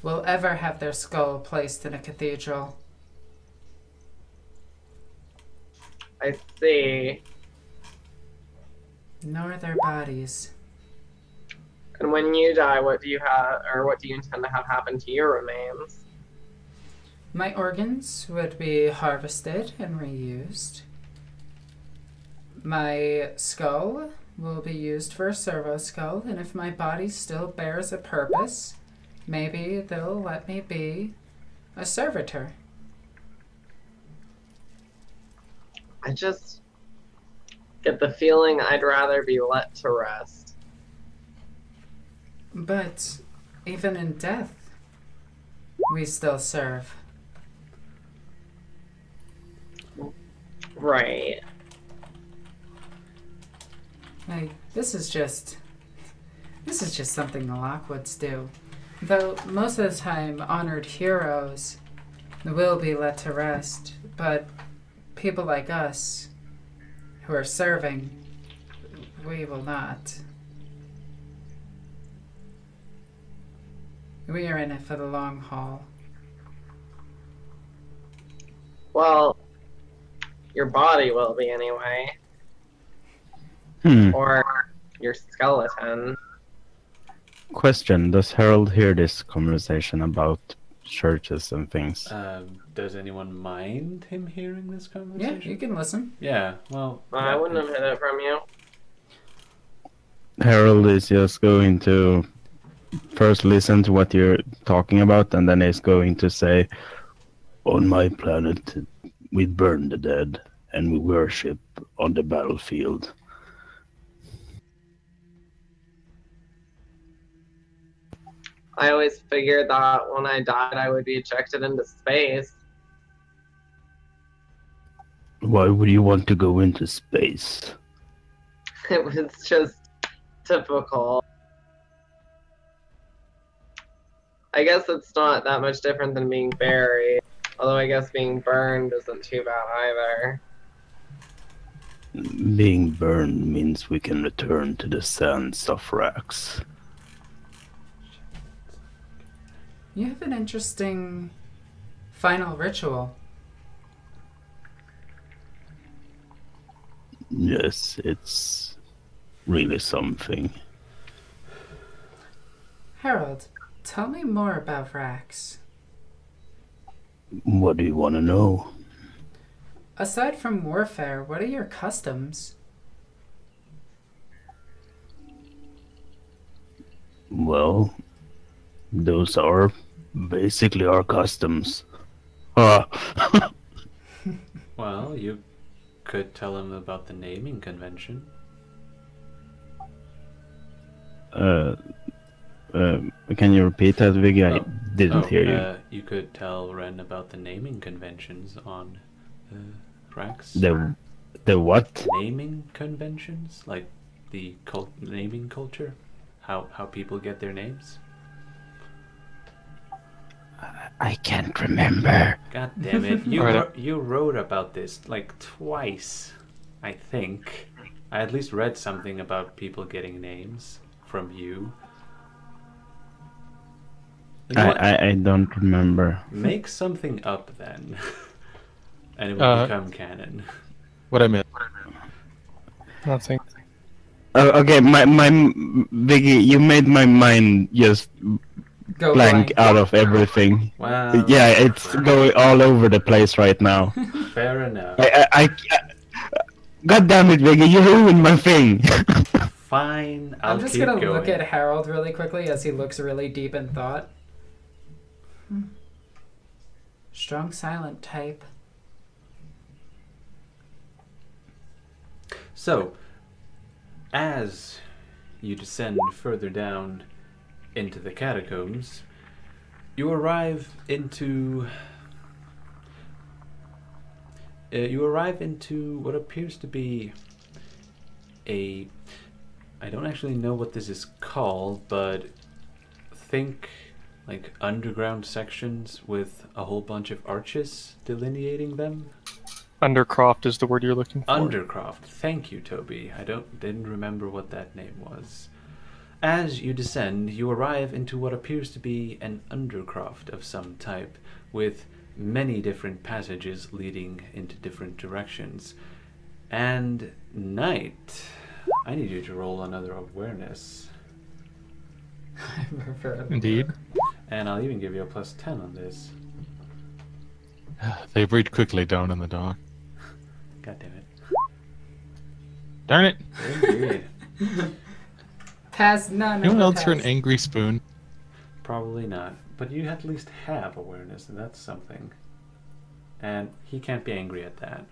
will ever have their skull placed in a cathedral. I see. Nor their bodies. And when you die, what do you have, or what do you intend to have happen to your remains? My organs would be harvested and reused. My skull will be used for a servo skull, and if my body still bears a purpose, maybe they'll let me be a servitor. I just get the feeling I'd rather be let to rest. But even in death, we still serve. Right. Like, this is just something the Lockwoods do. Though most of the time, honored heroes will be let to rest, but people like us who are serving, we will not. We are in it for the long haul. Well, your body will be anyway. Or your skeleton. Question: does Harold hear this conversation about churches and things? Does anyone mind him hearing this Yeah, conversation? you can listen. Yeah, well... I wouldn't have hid it from you. Harold is just going to first listen to what you're talking about, and then he's going to say, "On my planet, we burn the dead, and we worship on the battlefield." I always figured that when I died, I would be ejected into space. Why would you want to go into space? It was just typical. I guess it's not that much different than being buried. Although I guess being burned isn't too bad either. Being burned means we can return to the sands of Rax. You have an interesting final ritual. Yes, it's really something. Harold, tell me more about Rax. What do you want to know? Aside from warfare, what are your customs? Well, those are basically our customs. Ah. Well, you could tell him about the naming convention. Can you repeat that, Viggy? I didn't hear you. You could tell Ren about the naming conventions on Rax. The what? Naming conventions? Like the naming culture? How people get their names? I can't remember. God damn it. You, Alright. you wrote about this like twice, I think. I at least read something about people getting names from you. You know what? I don't remember. Make something up then. And it will become canon. What I meant. Nothing. Okay, my Viggy, you made my mind just Go blank out of everything. Wow. Yeah, it's going all over the place right now. Fair enough. God damn it, Viggy, you ruined my thing. Fine, I'm just keep gonna going. look at Harold really quickly as he looks really deep in thought. Strong silent type. So, as you descend further down into the catacombs, you arrive into what appears to be a, I don't actually know what this is called, but think like underground sections with a whole bunch of arches delineating them. Undercroft is the word you're looking for. Undercroft. Thank you, Toby. I didn't remember what that name was. As you descend, you arrive into what appears to be an undercroft of some type, with many different passages leading into different directions. And night. I need you to roll another awareness. Indeed. And I'll even give you a +10 on this. They breed quickly down in the dark. God damn it. Darn it! Indeed. Pass none. Anyone of else the hear an pass. angry spoon? Probably not. But you at least have awareness, and that's something. And he can't be angry at that.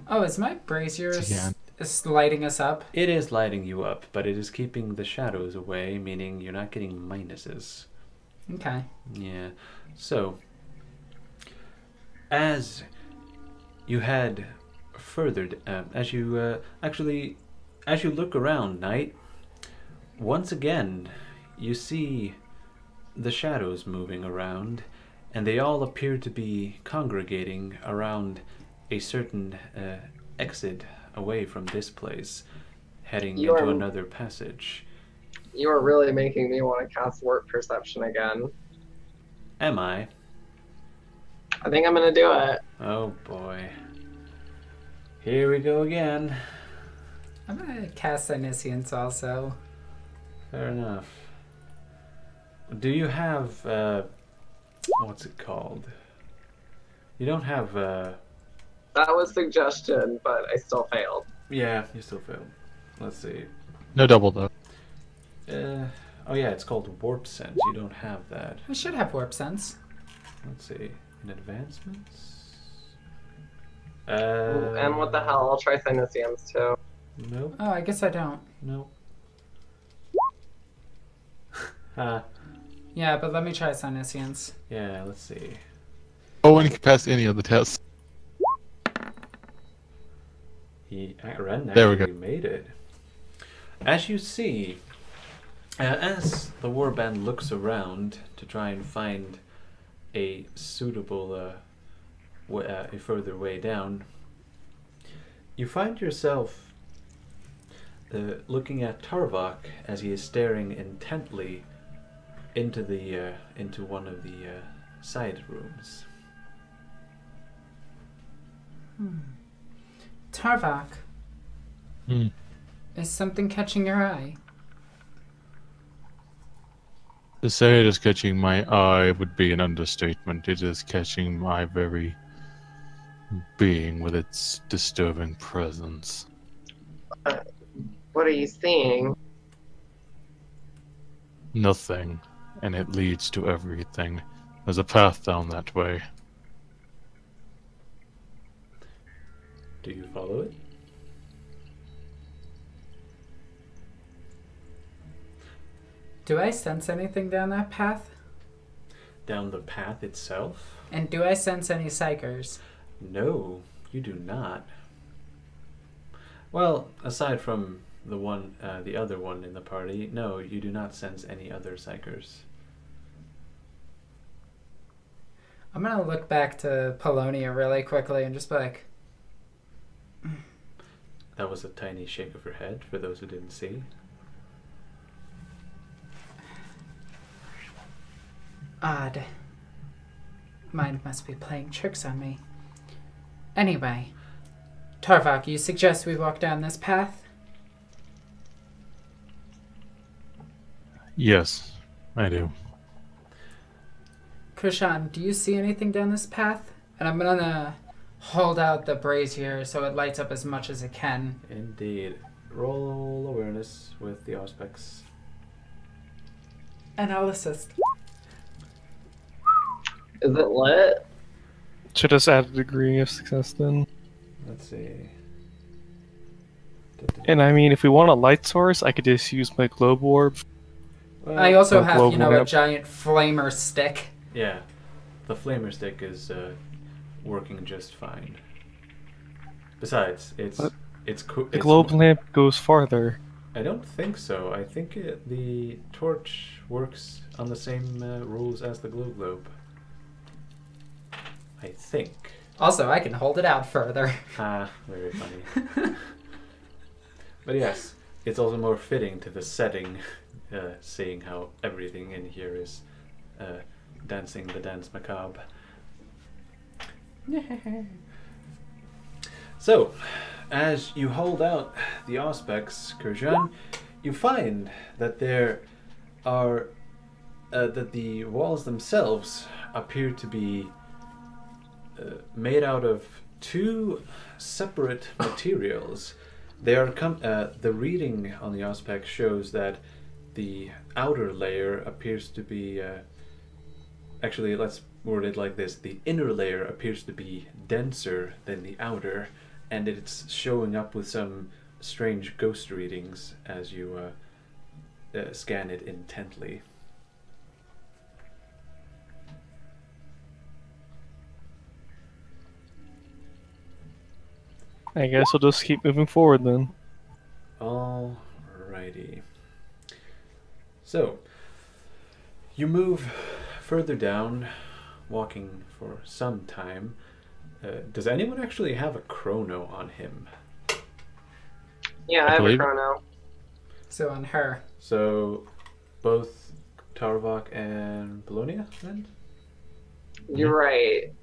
Oh, is my brazier Yeah. is lighting us up? It is lighting you up, but it is keeping the shadows away, meaning you're not getting minuses. Okay. Yeah. So, as you head further, as you look around, Knight, once again, you see the shadows moving around, and they all appear to be congregating around a certain exit away from this place, heading You into are- another passage. You are really making me want to cast Warp Perception again. Am I? I think I'm gonna do it. Oh boy. Here we go again. I'm gonna cast Omniscience also. Fair enough. Do you have, what's it called? You don't have, That was suggestion, but I still failed. yeah, you still failed. Let's see. No double though. Oh yeah, it's called Warp Sense. You don't have that. I should have Warp Sense. Let's see. In advancements? Ooh, and what the hell? I'll try Synesiums too. Nope, Oh, I guess I don't. nope. Ah, Yeah, but let me try Omniscience. yeah, let's see. Oh, one can pass any of the tests. Ren There we actually go. made it. As you see, as the warband looks around to try and find a suitable, a further way down, you find yourself looking at Tarvok as he is staring intently into one of the side rooms. Tarvok, Hmm. is something catching your eye? To say it is catching my eye would be an understatement. It is catching my very being with its disturbing presence. What are you seeing? Nothing, and it leads to everything. There's a path down that way. Do you follow it? Do I sense anything down that path? Down the path itself? And do I sense any psychers? No, you do not. Well, aside from the other one in the party, no, you do not sense any other psychers. I'm gonna look back to Polonia really quickly and just be like, That was a tiny shake of her head, for those who didn't see. odd. Mind must be playing tricks on me. Anyway, Tarvok, you suggest we walk down this path? Yes, I do. Krishan, do you see anything down this path? And I'm gonna hold out the brazier so it lights up as much as it can. Indeed. Roll awareness with the aspects. And I'll assist. Is it lit? Should just add a degree of success then. Let's see. And I mean, if we want a light source, I could just use my globe orb. Well, I also Like have, global a map. giant flamer stick. yeah, the flamer stick is working just fine. Besides, it's cool. The globe lamp goes farther. I don't think so. I think the torch works on the same rules as the globe. I think. Also, I can hold it out further. Ah, very funny. But yes, it's also more fitting to the setting, seeing how everything in here is dancing the dance macabre. So, as you hold out the aspects, Kurjan, you find that there are that the walls themselves appear to be made out of two separate materials. They are the reading on the aspect shows that the outer layer appears to be actually, let's word it like this: the inner layer appears to be denser than the outer, and it's showing up with some strange ghost readings as you scan it intently. I guess we'll just keep moving forward then. Alrighty. So, you move further down, walking for some time. Does anyone actually have a chrono on him? Yeah, I have a believe- chrono. So on her. So, both Tarvok and Polonia, then? You're right.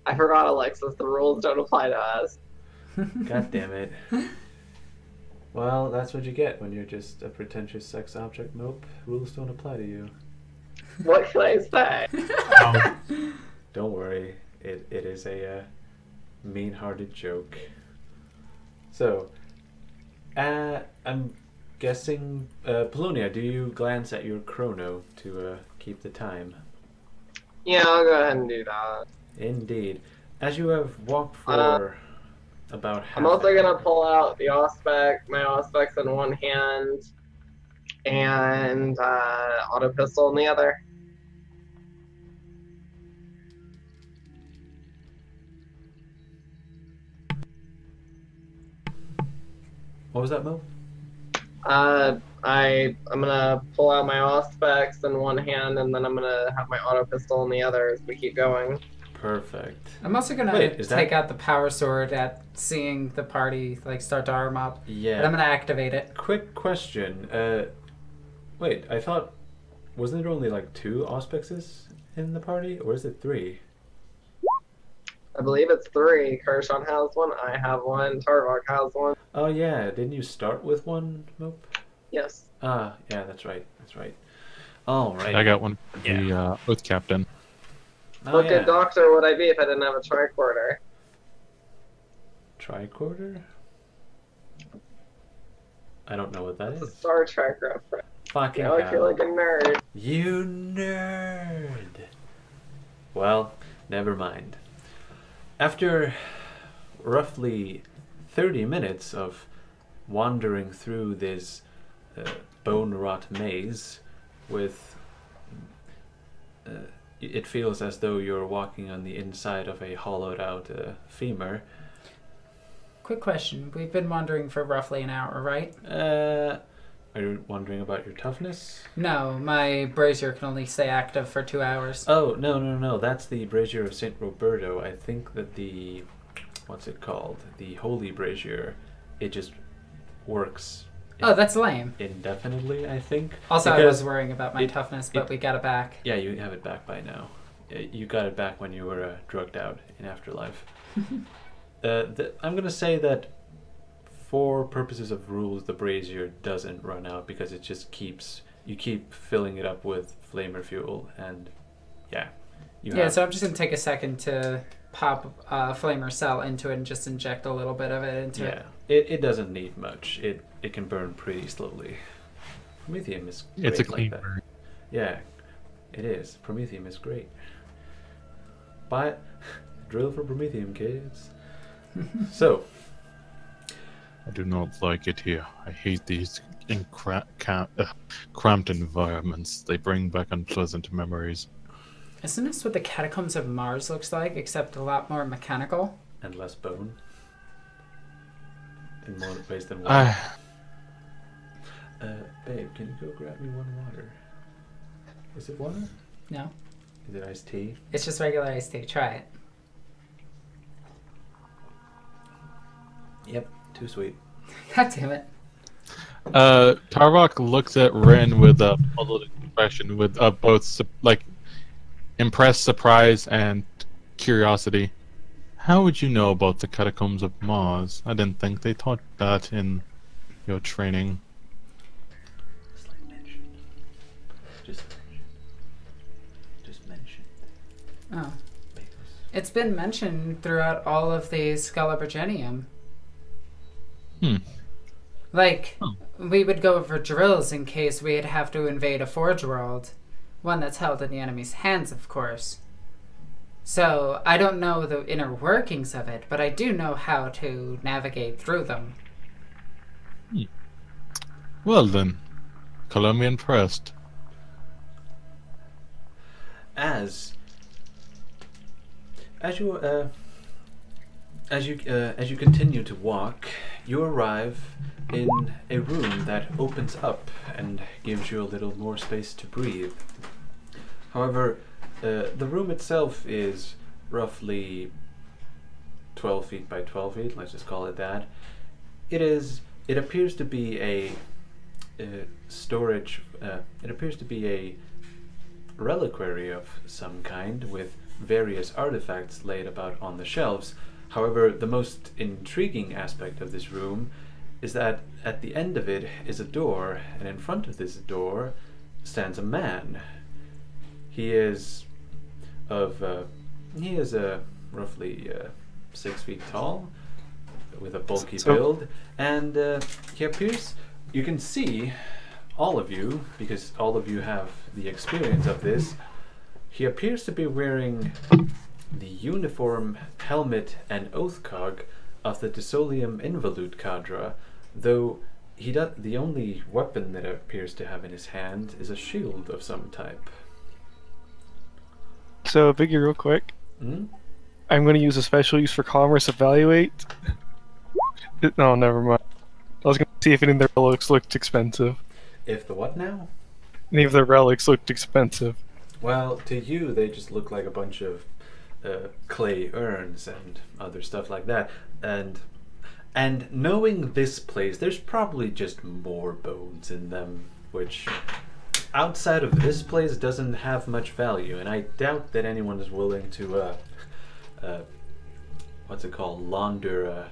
I forgot, Alexis. The rules don't apply to us. God damn it. Well, that's what you get when you're just a pretentious sex object. Nope, rules don't apply to you. What can I say? Don't worry, it is a mean-hearted joke. So, I'm guessing, Polonia, do you glance at your chrono to keep the time? Yeah, I'll go ahead and do that. Indeed. As you have walked for about half I'm also an gonna hour- pull out the my auspex in one hand, and auto pistol in the other. What was that, Mo? I'm gonna pull out my auspex in one hand, and then I'm gonna have my auto pistol in the other as we keep going. Perfect. I'm also gonna Wait, is take that- out the power sword at seeing the party like start to arm up. Yeah. And I'm gonna activate it. Quick question. Wait, I thought, wasn't there only like 2 auspexes in the party, or is it 3? I believe it's 3. Kershaw has one, I have one, Tarvok has one. Oh yeah, didn't you start with one, Mope? Yes. Ah, yeah, that's right. That's right. All right. I got one. Yeah. The Oath Captain. Oh, What yeah. good doctor would I be if I didn't have a tricorder? Tricorder? I don't know what that It's a is. Star Trek reference. Fucking You know, I feel like a nerd. You nerd. Well, never mind. After roughly 30 minutes of wandering through this bone rot maze with it feels as though you're walking on the inside of a hollowed out femur. Quick question. We've been wandering for roughly an hour, right? Are you wondering about your toughness? No, my brazier can only stay active for 2 hours. Oh, no. That's the Brazier of Saint Roberto. I think that the... What's it called? The Holy Brazier. It just works... Oh, that's lame. Indefinitely, I think. Also, I Because was worrying about my toughness, but we got it back. Yeah, you have it back by now. You got it back when you were drugged out in Afterlife. I'm going to say that for purposes of rules, the brazier doesn't run out because it just keeps... You keep filling it up with flamer fuel, and yeah. So I'm just going to take a second to pop a flamer cell into it and just inject a little bit of it into it. Yeah, it doesn't need much. It can burn pretty slowly. Promethium is great. It's a like clean that. burn. Yeah, it is. Promethium is great. Buy it. Drill for Promethium, kids. So, I do not like it here. I hate these cramped environments. They bring back unpleasant memories. Isn't this what the Catacombs of Mars looks like, except a lot more mechanical? and less bone. In more ways than one. Babe, can you go grab me one water? Is it water? No. Is it iced tea? It's just regular iced tea. Try it. Yep, too sweet. God damn it. Tarvok looks at Ren with a puzzled expression, with both impressed surprise and curiosity. How would you know about the Catacombs of Mars? I didn't think they taught that in your training. Just mention. Just mention. Oh. It's been mentioned throughout all of the Scalabrigenium. We would go for drills in case we'd have to invade a forge world. One that's held in the enemy's hands, of course. So, I don't know the inner workings of it, but I do know how to navigate through them. Well then, color me impressed. As you continue to walk, you arrive in a room that opens up and gives you a little more space to breathe. However, the room itself is roughly 12 feet by 12 feet, let's just call it that. It appears to be a storage, it appears to be a reliquary of some kind with various artifacts laid about on the shelves. However, the most intriguing aspect of this room is that at the end of it is a door, and in front of this door stands a man. He is roughly 6 feet tall, with a bulky build, and he appears, you can see, all of you, because all of you have the experience of this, he appears to be wearing the uniform, helmet, and oath cog of the Dissolium Involute Cadre, though the only weapon that appears to have in his hand is a shield of some type. So, Biggie, real quick. I'm going to use a special use for commerce evaluate. No, never mind. I was going to see if any of their relics looked expensive. If the what now? Any of their relics looked expensive. Well, to you, they just look like a bunch of clay urns and other stuff like that. And knowing this place, there's probably just more bones in them, which outside of this place doesn't have much value. And I doubt that anyone is willing to what's it called, launder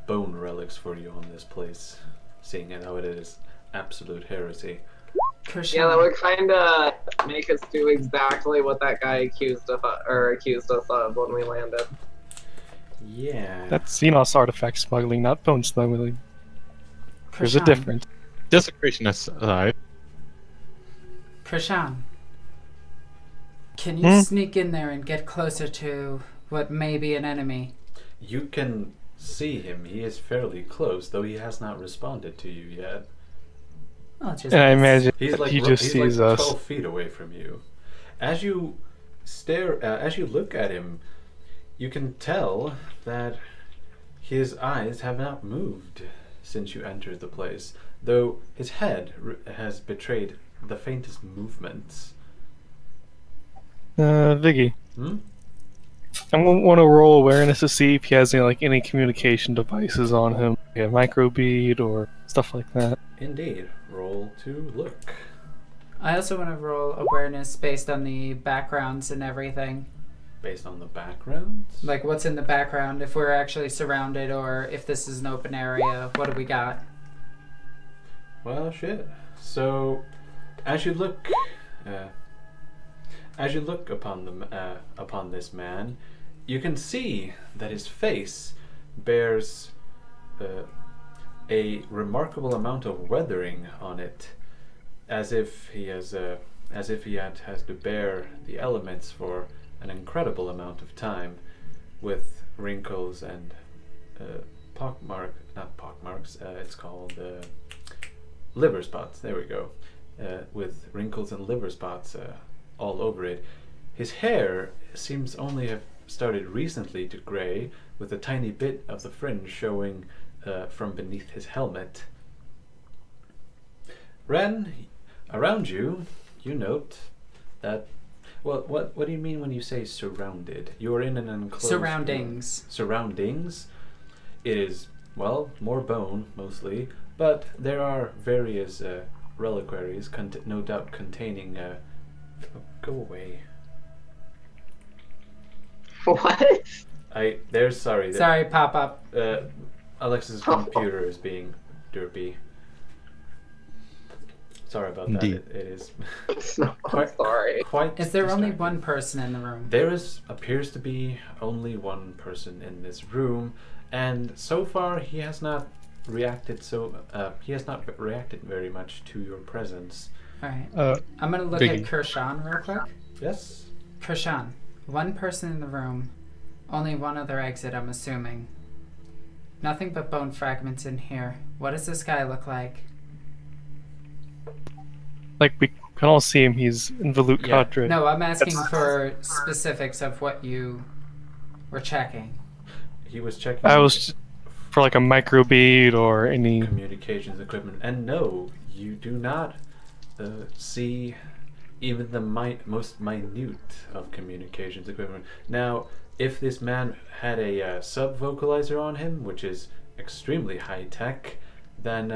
bone relics for you on this place, seeing how it is absolute heresy. Yeah, that would kind of make us do exactly what that guy accused us of when we landed. Yeah. That's Xenos artifact smuggling, not bone smuggling. There's a Krishan. difference. Desecration aside, Krishan, can you sneak in there and get closer to what may be an enemy? You can see him. He is fairly close, though he has not responded to you yet. Oh, just And I imagine He's like he just he's sees like us. 12 feet away from you. As you stare, as you look at him, you can tell that his eyes have not moved since you entered the place, though his head has betrayed the faintest movements. Viggy. Hmm? I want to roll awareness to see if he has any communication devices on him, like a microbead or stuff like that. Indeed. Roll to look. I also want to roll awareness based on the backgrounds and everything. Based on the backgrounds? Like what's in the background, if we're actually surrounded or if this is an open area, what do we got? Well, shit. So, as you look upon this man, you can see that his face bears a remarkable amount of weathering on it, as if he has to bear the elements for an incredible amount of time, with wrinkles and it's called liver spots. There we go. With wrinkles and liver spots all over it. His hair seems only have started recently to gray, with a tiny bit of the fringe showing from beneath his helmet. Ren, around you, you note that. Well, what do you mean when you say surrounded? You are in an enclosed Surroundings. room. Surroundings. It is, well, more bone mostly, but there are various reliquaries, no doubt containing. Go away. What? Sorry, pop up. Alexis' computer is being derpy. Sorry about Indeed. that. It is No, I'm sorry. quite. Is there only distracting. one person in the room? There appears to be only one person in this room, and so far he has not reacted. He has not reacted very much to your presence. Alright. I'm gonna look Biggie. at Krishan real quick. Yes. Krishan, one person in the room, only one other exit, I'm assuming. Nothing but bone fragments in here. What does this guy look like? Like, we can all see him, he's in Velut Yeah. Cadre. No, I'm asking for specifics of what you were checking. He was checking. I was for like a microbead or any. Communications equipment, and no, you do not see even the most minute of communications equipment. Now, if this man had a sub vocalizer on him, which is extremely high tech, then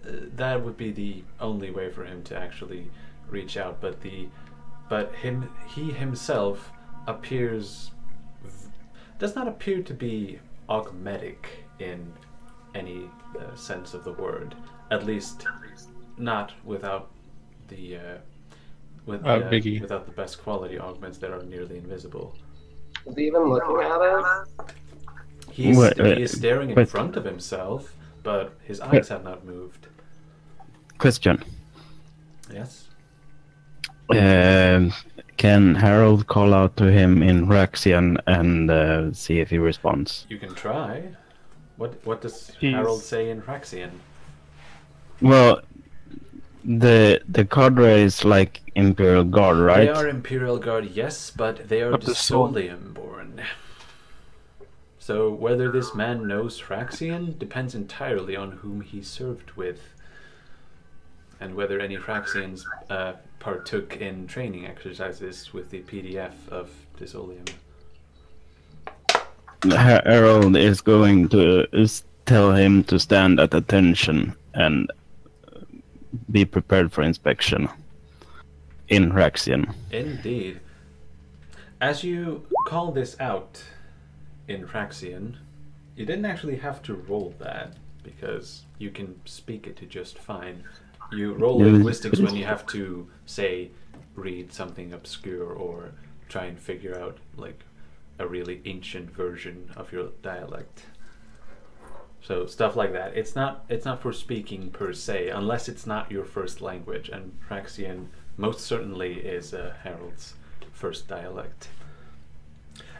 that would be the only way for him to actually reach out. But he himself does not appear to be augmetic in any sense of the word. At least, not without the Biggie. without the best quality augments that are nearly invisible. Is he even looking at us? He is staring in front of himself, but his eyes have not moved. Question. Yes. Can Harold call out to him in Raxian and see if he responds? You can try. What does He's- Harold say in Raxian? Well, the cadre is like Imperial Guard, right? They are Imperial Guard, yes, but they are Up the soul. Dystolium born. So whether this man knows Raxian depends entirely on whom he served with. and whether any Fraxians partook in training exercises with the PDF of Disolium. Harold is going to tell him to stand at attention and be prepared for inspection in Raxian. Indeed. As you call this out in Fraxian, you didn't actually have to roll that, because you can speak it just fine. You roll linguistics when you have to, say, read something obscure or try and figure out, like, a really ancient version of your dialect. So stuff like that. It's not for speaking per se, unless it's not your first language, and Fraxian most certainly is Harold's first dialect.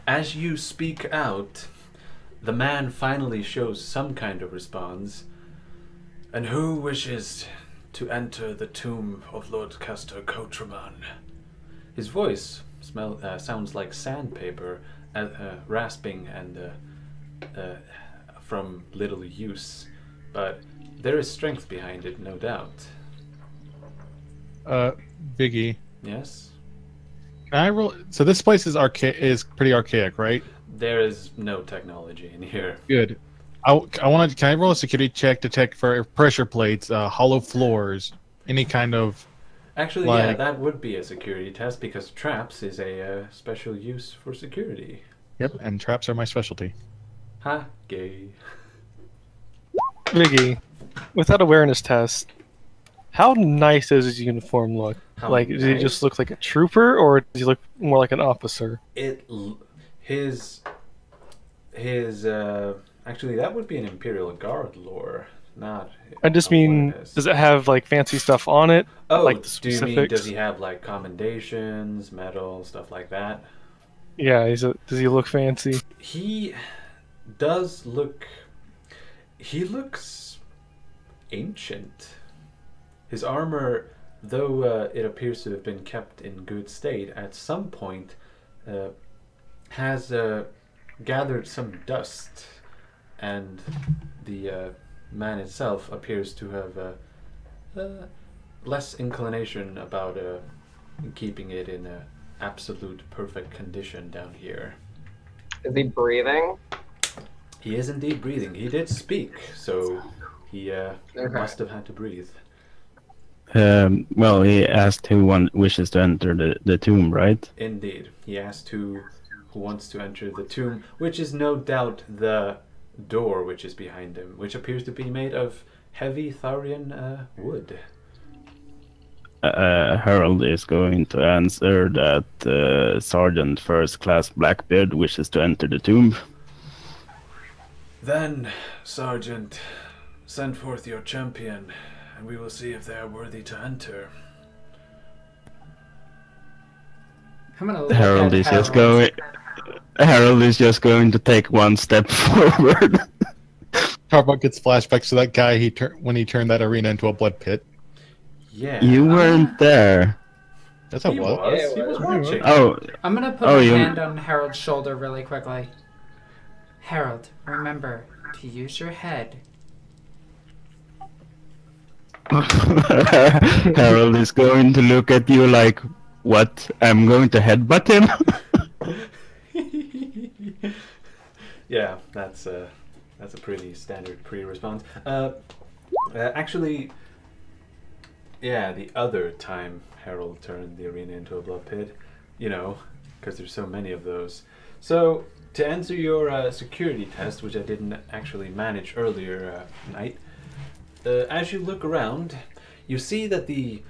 As you speak out, the man finally shows some kind of response. And who wishes to enter the tomb of Lord Castor Cotraman? His voice sounds like sandpaper, rasping and from little use, but there is strength behind it, no doubt. Biggie. Yes? Can I roll? So this place is pretty archaic, right? There is no technology in here. Good. Can I roll a security check to check for pressure plates, hollow floors, any kind of... Actually, yeah, that would be a security test, because traps is a special use for security. Yep, and traps are my specialty. Ha, gay. Biggie, with that awareness test, how nice does his uniform look? How does he just look like a trooper, or does he look more like an officer? Actually, that would be an Imperial Guard lore, not... I just mean, does it have, like, fancy stuff on it? Oh, like the do you specifics? mean, does he have, like, commendations, medal, stuff like that? Yeah, does he look fancy? He does look... He looks ancient. His armor, though it appears to have been kept in good state, at some point has gathered some dust, and the man itself appears to have less inclination about keeping it in absolute perfect condition down here. Is he breathing? He is indeed breathing. He did speak, so he must have had to breathe. Well, he asked who wishes to enter the tomb, right? Indeed. He asked who wants to enter the tomb, which is no doubt the door which is behind him, which appears to be made of heavy Tharian wood. Harold is going to answer that Sergeant First Class Blackbeard wishes to enter the tomb. Then, Sergeant, send forth your champion, and we will see if they are worthy to enter. I'm gonna look Harold at is just going. Harold is just going to take one step forward. Carbuck gets flashbacks to that guy when he turned that arena into a blood pit. Yeah. You weren't there. That's how it was. He was watching. Oh, I'm gonna put my hand on Harold's shoulder really quickly. Harold, remember to use your head. Harold is going to look at you like, what? I'm going to headbutt him? Yeah, that's a pretty standard pre-response. Actually, yeah, the other time Harold turned the arena into a blood pit, because there's so many of those. So, to answer your security test, which I didn't actually manage earlier night, as you look around, you see that the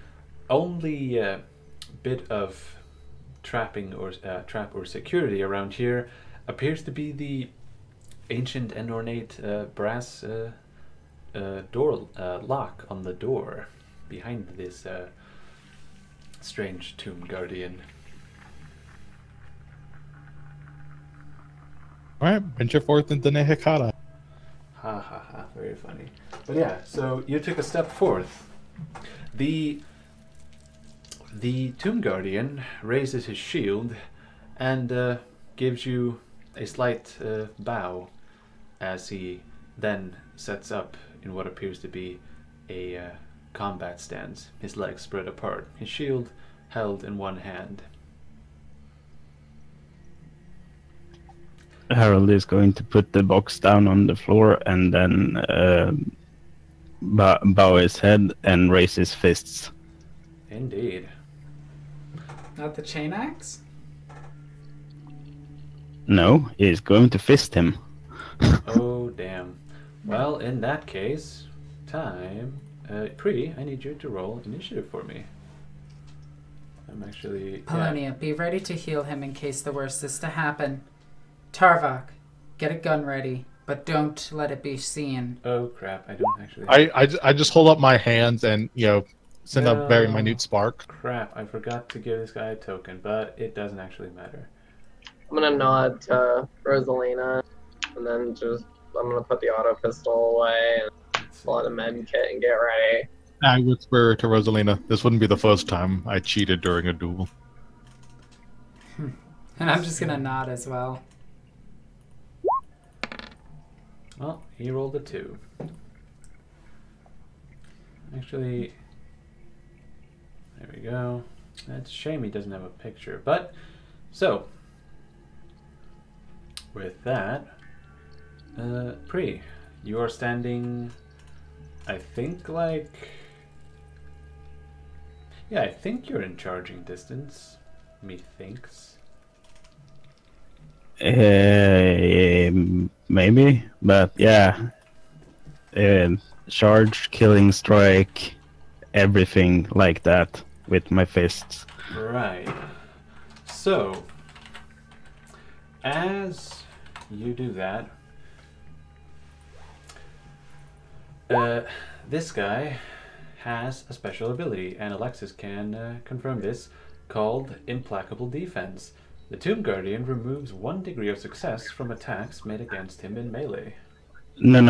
only bit of trapping or trap or security around here appears to be the ancient and ornate brass door lock on the door behind this strange tomb guardian. Alright, venture forth into Nehekara. Ha ha ha, very funny. But yeah, so you took a step forth. The tomb guardian raises his shield and gives you a slight bow as he then sets up in what appears to be a combat stance, his legs spread apart, his shield held in one hand. Harold is going to put the box down on the floor and then bow his head and raise his fists. Indeed. Not the chain axe? No, he's going to fist him. Oh, damn. Well, in that case, time. Pri, I need you to roll initiative for me. I'm actually... Polonia, be ready to heal him in case the worst is to happen. Tarvok, get a gun ready, but don't let it be seen. Oh, crap. I don't actually... I just hold up my hands and, you know, send a very minute spark. Crap, I forgot to give this guy a token, but it doesn't actually matter. I'm gonna nod to Rosalina, and then I'm gonna put the auto pistol away and pull out a med kit and get ready. I whisper to Rosalina, this wouldn't be the first time I cheated during a duel. And I'm just gonna nod as well. Well, he rolled a 2. Actually, there we go. That's a shame he doesn't have a picture. But, so, with that, Pri, you are standing, I think, like... Yeah, I think you're in charging distance. Methinks. Maybe, but yeah. Charge, killing strike, everything like that with my fists. Right. So, as you do that, this guy has a special ability, and Alexis can confirm this, called Implacable Defense. The Tomb Guardian removes 1 degree of success from attacks made against him in melee. No.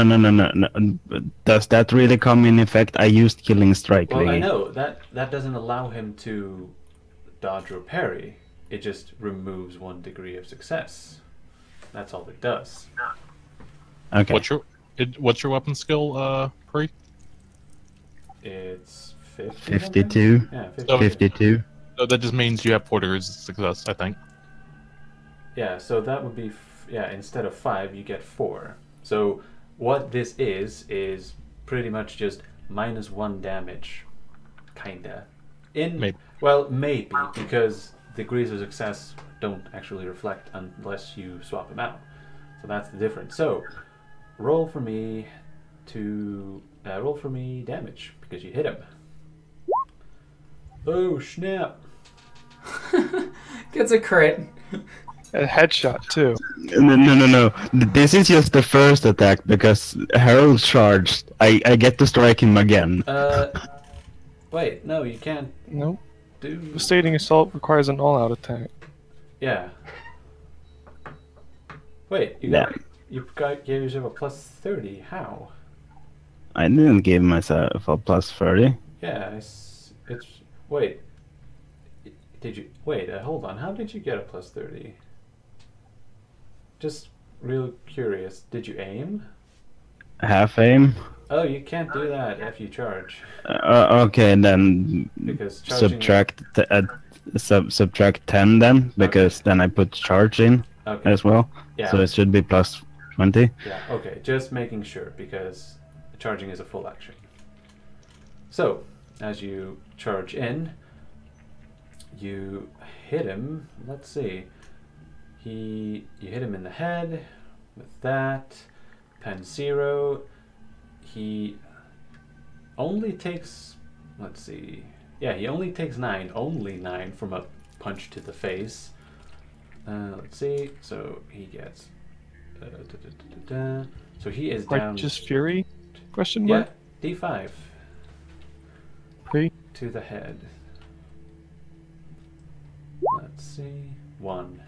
Does that really come in effect? I used killing strike. Well, I know that doesn't allow him to dodge or parry. It just removes 1 degree of success. That's all it does. Okay. What's your weapon skill, Pri? It's 50. 52. Yeah, 52. So that just means you have 4 degrees of success, I think. Yeah, so that would be instead of 5, you get 4. So what this is pretty much just -1 damage, kinda. Maybe. Well, maybe, because degrees of success don't actually reflect unless you swap them out. So that's the difference. So roll for me damage because you hit him. Oh snap! Gets a crit. A headshot too. No. This is just the first attack because Harold charged. I get to strike him again. Wait, no, you can't Nope. do... Devastating assault requires an all-out attack. Yeah. Wait, you gave yourself a +30. How? I didn't give myself a +30. Yeah, it's... Wait. Did you... Wait, hold on. How did you get a +30? Just real curious. Did you aim? Half aim. Oh, you can't do that if you charge. Okay, then Because charging... subtract 10 then, because then I put charge in as well. Yeah. So it should be +20. Yeah, okay. Just making sure, because charging is a full action. So, as you charge in, you hit him. Let's see. You hit him in the head with that. Pen 0. He only takes, let's see. Yeah, he only takes 9. Only 9 from a punch to the face. Let's see. So he gets. So he is down. Righteous Fury? Question mark? Yeah, D5. Pri? To the head. Let's see. 1.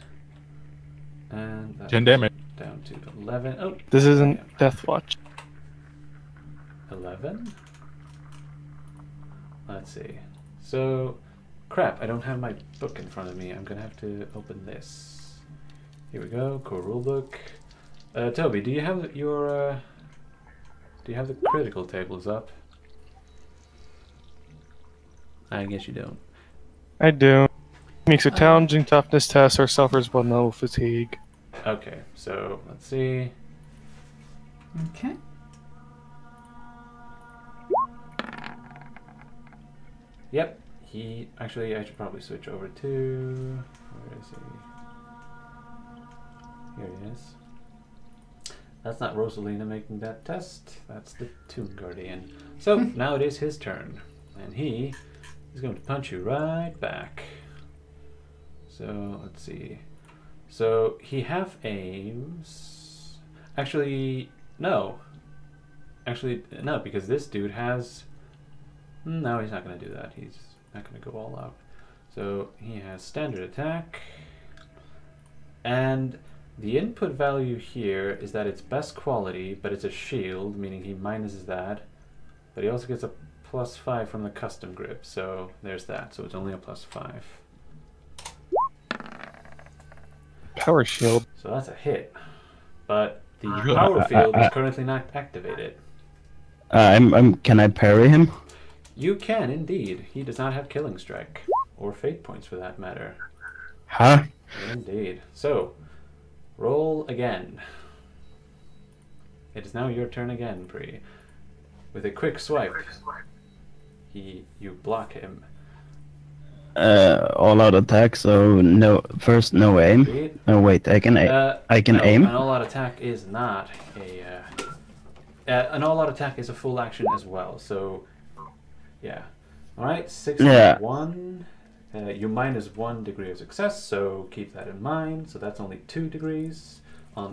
And that's 10 damage. down to 11. Oh, This isn't Deathwatch. 11? Let's see. So, crap, I don't have my book in front of me. I'm gonna have to open this. Here we go, core rulebook. Toby, do you have your, do you have the critical tables up? I guess you don't. I do. Makes a challenging toughness test or suffers one level fatigue. Okay, so let's see. Okay. Yep, he actually. I should probably switch over to. Where is he? Here he is. That's not Rosalina making that test. That's the Tomb Guardian. So now it is his turn, and he is going to punch you right back. So let's see. So he half aims. Actually, no. Actually, no, because this dude has. No, he's not going to do that. He's not going to go all out. So he has standard attack. And the input value here is that it's best quality, but it's a shield, meaning he minuses that. But he also gets a +5 from the custom grip. So there's that. So it's only a +5. Power shield. So that's a hit. But the power field is currently not activated. Can I parry him? You can indeed. He does not have killing strike. Or fate points for that matter. Huh? Indeed. So, roll again. It is now your turn again, Pri. With a quick swipe, you block him. All out attack, so no aim. Indeed. Oh wait, I can aim. An all out attack is not an all out attack is a full action as well. So, yeah. All right, 61. You minus 1 degree of success, so keep that in mind. So that's only 2 degrees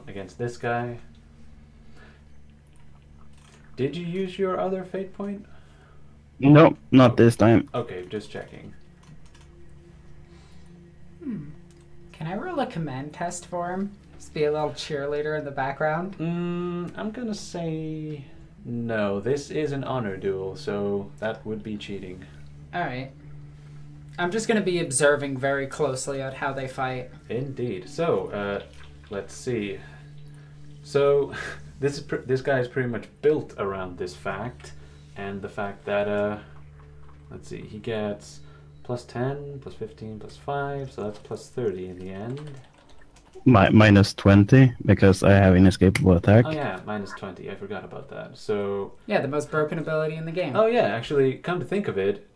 against this guy. Did you use your other fate point? No, not this time. Okay, just checking. Can I roll a command test for him? Just be a little cheerleader in the background? I'm gonna say no. This is an honor duel, so that would be cheating. Alright. I'm just going to be observing very closely at how they fight. Indeed. So, let's see. So, this guy is pretty much built around this fact, and the fact that, let's see, he gets +10, +15, +5, so that's +30 in the end. Minus 20, because I have inescapable attack. Oh yeah, -20, I forgot about that. So... Yeah, the most broken ability in the game. Oh yeah, actually, come to think of it,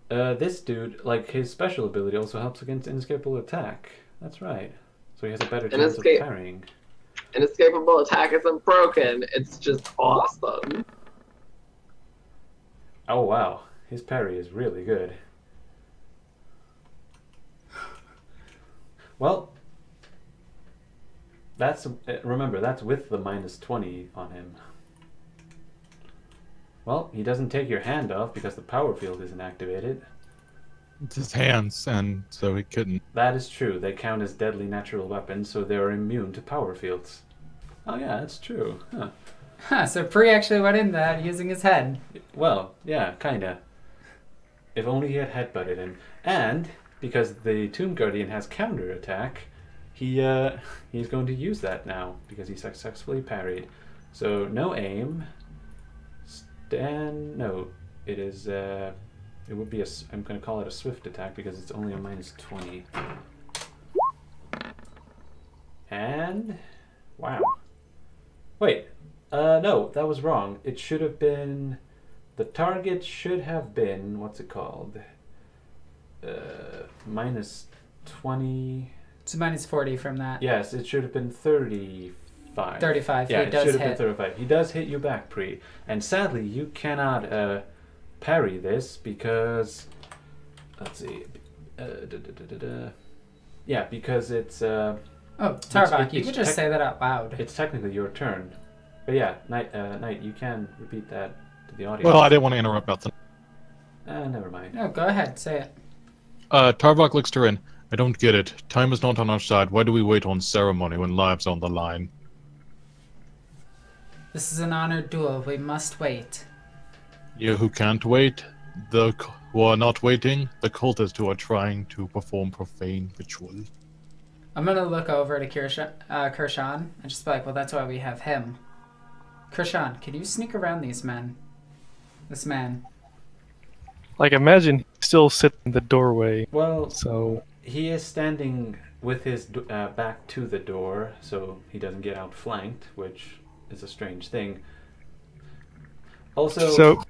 this dude, like, his special ability also helps against inescapable attack. That's right. So he has a better chance of parrying. Inescapable attack isn't broken, it's just awesome. Oh wow, his parry is really good. Well, that's remember, that's with the -20 on him. Well, he doesn't take your hand off because the power field isn't activated. It's his hands, and so he couldn't. That is true. They count as deadly natural weapons, so they are immune to power fields. Oh yeah, that's true. Huh. Huh, so Pri actually went in that using his head. Well, yeah, kinda. If only he had headbutted him. And, because the Tomb Guardian has counterattack, he's going to use that now, because he successfully parried. So, no aim. No, it is, it would be I'm going to call it a swift attack because it's only a -20. And, wow. Wait, no, that was wrong. It should have been, the target should have been, what's it called? -20. It's -40 from that. Yes, it should have been 35. 35, yeah, he does should have hit. been 35. He does hit you back, Pri. And sadly, you cannot parry this because... Let's see. Yeah, because it's... Oh, Tarbak, you could just say that out loud. It's technically your turn. But yeah, Knight, you can repeat that to the audience. Well, I didn't want to interrupt Belton. Never mind. No, go ahead, say it. Tarbak looks to Rin. I don't get it. Time is not on our side. Why do we wait on ceremony when lives are on the line? This is an honored duel. We must wait. You who can't wait, who are not waiting, the cultists who are trying to perform profane ritual. I'm gonna look over to Kirshan and just be like, well, that's why we have him. Kirshan, can you sneak around these men? This man. Like, imagine he's still sitting in the doorway. Well, So, he is standing with his back to the door, so he doesn't get outflanked, which is a strange thing. Also,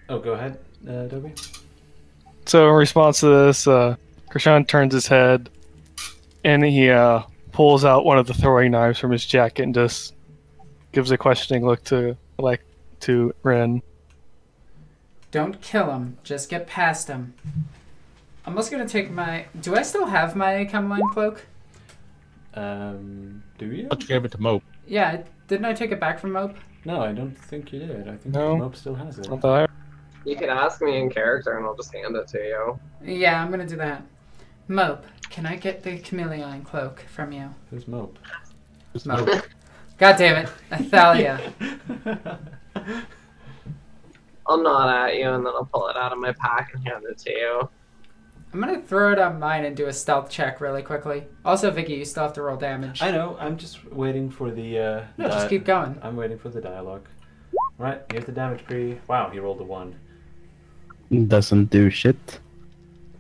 oh, go ahead, Dobby. So in response to this, Krishan turns his head, and he pulls out one of the throwing knives from his jacket and just gives a questioning look to Ren. Don't kill him. Just get past him. I'm also gonna take my... Do I still have my Cameline cloak? Do you? I gave it to Mope. Yeah, didn't I take it back from Mope? No, I don't think you did. I think No. Mope still has it. Not that You can ask me in character and I'll just hand it to you. Yeah, I'm gonna do that. Mope, can I get the chameleon cloak from you? Who's Mope? Mope. God damn it, Athalia. I'll nod at you and then I'll pull it out of my pack and hand it to you. I'm gonna throw it on mine and do a stealth check really quickly. Also, Vicky, you still have to roll damage. I know. I'm just waiting for the. No, just keep going. I'm waiting for the dialogue. Right, here's the damage tree. Wow, he rolled a 1. Doesn't do shit.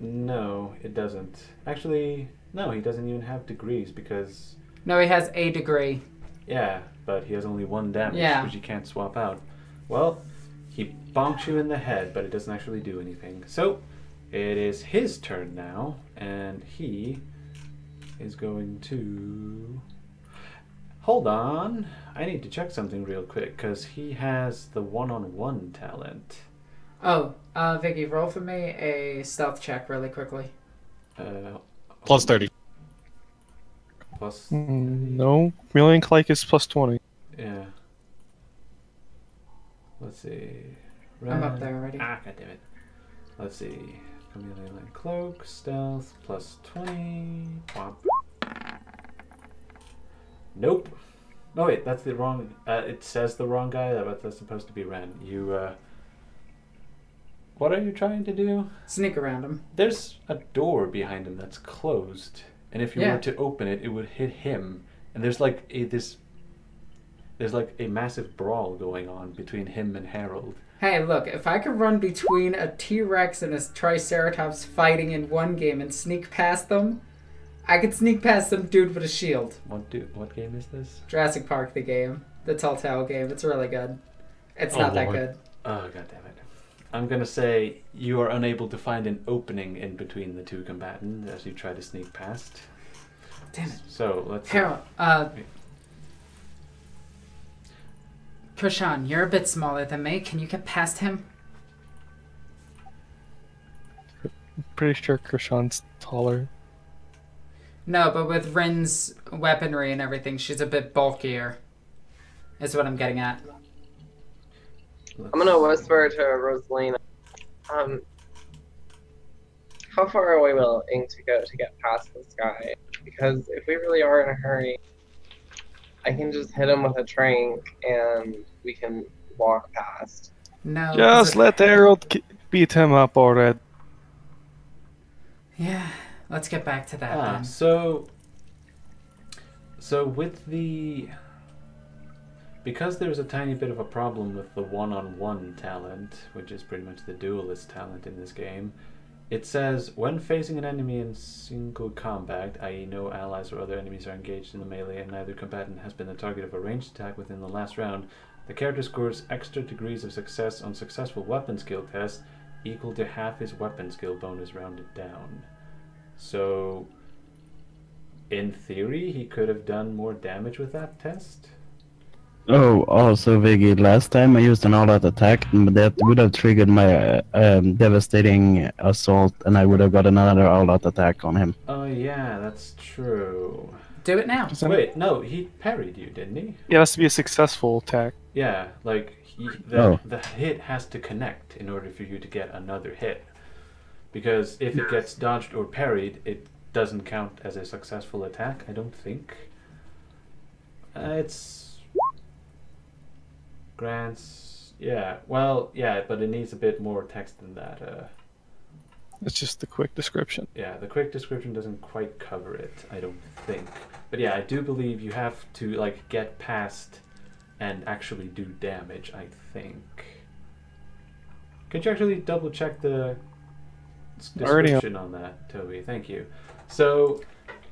No, it doesn't. Actually, no, he doesn't even have degrees because. No, he has a degree. Yeah, but he has only 1 damage, Yeah. which you can't swap out. Well, he bonks you in the head, but it doesn't actually do anything. So, it is his turn now, and he is going to... Hold on. I need to check something real quick, because he has the one-on-one talent. Oh, Vicky, roll for me a stealth check really quickly. Plus 30. Plus... No, chameleon cloak is plus 20. Yeah. Let's see. I'm up there already. Ah, goddammit. Let's see. Chameleon cloak, stealth, plus 20. Womp. Nope. Oh wait, that's the wrong... it says the wrong guy, but that's supposed to be Ren. You, what are you trying to do? Sneak around him. There's a door behind him that's closed. And if you were to open it, it would hit him. And there's like there's like a massive brawl going on between him and Harold. Hey, look, if I could run between a T-Rex and a Triceratops fighting in one game and sneak past them, I could sneak past some dude with a shield. What game is this? Jurassic Park, the game. The Telltale game. It's really good. It's not that good. Oh, goddammit. I'm gonna say you are unable to find an opening in between the two combatants as you try to sneak past. Damn it. So, let's see. Harold, Krishan, you're a bit smaller than me. Can you get past him? Pretty sure Krishan's taller. No, but with Rin's weaponry and everything, she's a bit bulkier. Is what I'm getting at. I'm gonna whisper to Rosalina. How far are we willing to go to get past this guy? Because if we really are in a hurry, I can just hit him with a trank and we can walk past. No. Just let Harold beat him up already. Yeah, let's get back to that then. So with the... Because there's a tiny bit of a problem with the one-on-one talent, which is pretty much the duelist talent in this game, it says, when facing an enemy in single combat, i.e. no allies or other enemies are engaged in the melee and neither combatant has been the target of a ranged attack within the last round, the character scores extra degrees of success on successful weapon skill tests equal to half his weapon skill bonus rounded down. So, in theory, he could have done more damage with that test? Oh, also, Viggy, last time I used an all-out attack, that would have triggered my devastating assault, and I would have got another all-out attack on him. Oh yeah, that's true. Do it now. Wait, no, he parried you, didn't he? Yeah, it has to be a successful attack. Yeah, like, the hit has to connect in order for you to get another hit. Because if it gets dodged or parried, it doesn't count as a successful attack, I don't think. It's... Grants... Yeah, well, yeah, but it needs a bit more text than that. It's just the quick description. Yeah, the quick description doesn't quite cover it, I don't think. But yeah, I do believe you have to, like, get past and actually do damage, I think. Could you actually double check the Already description on that, Toby? Thank you. So,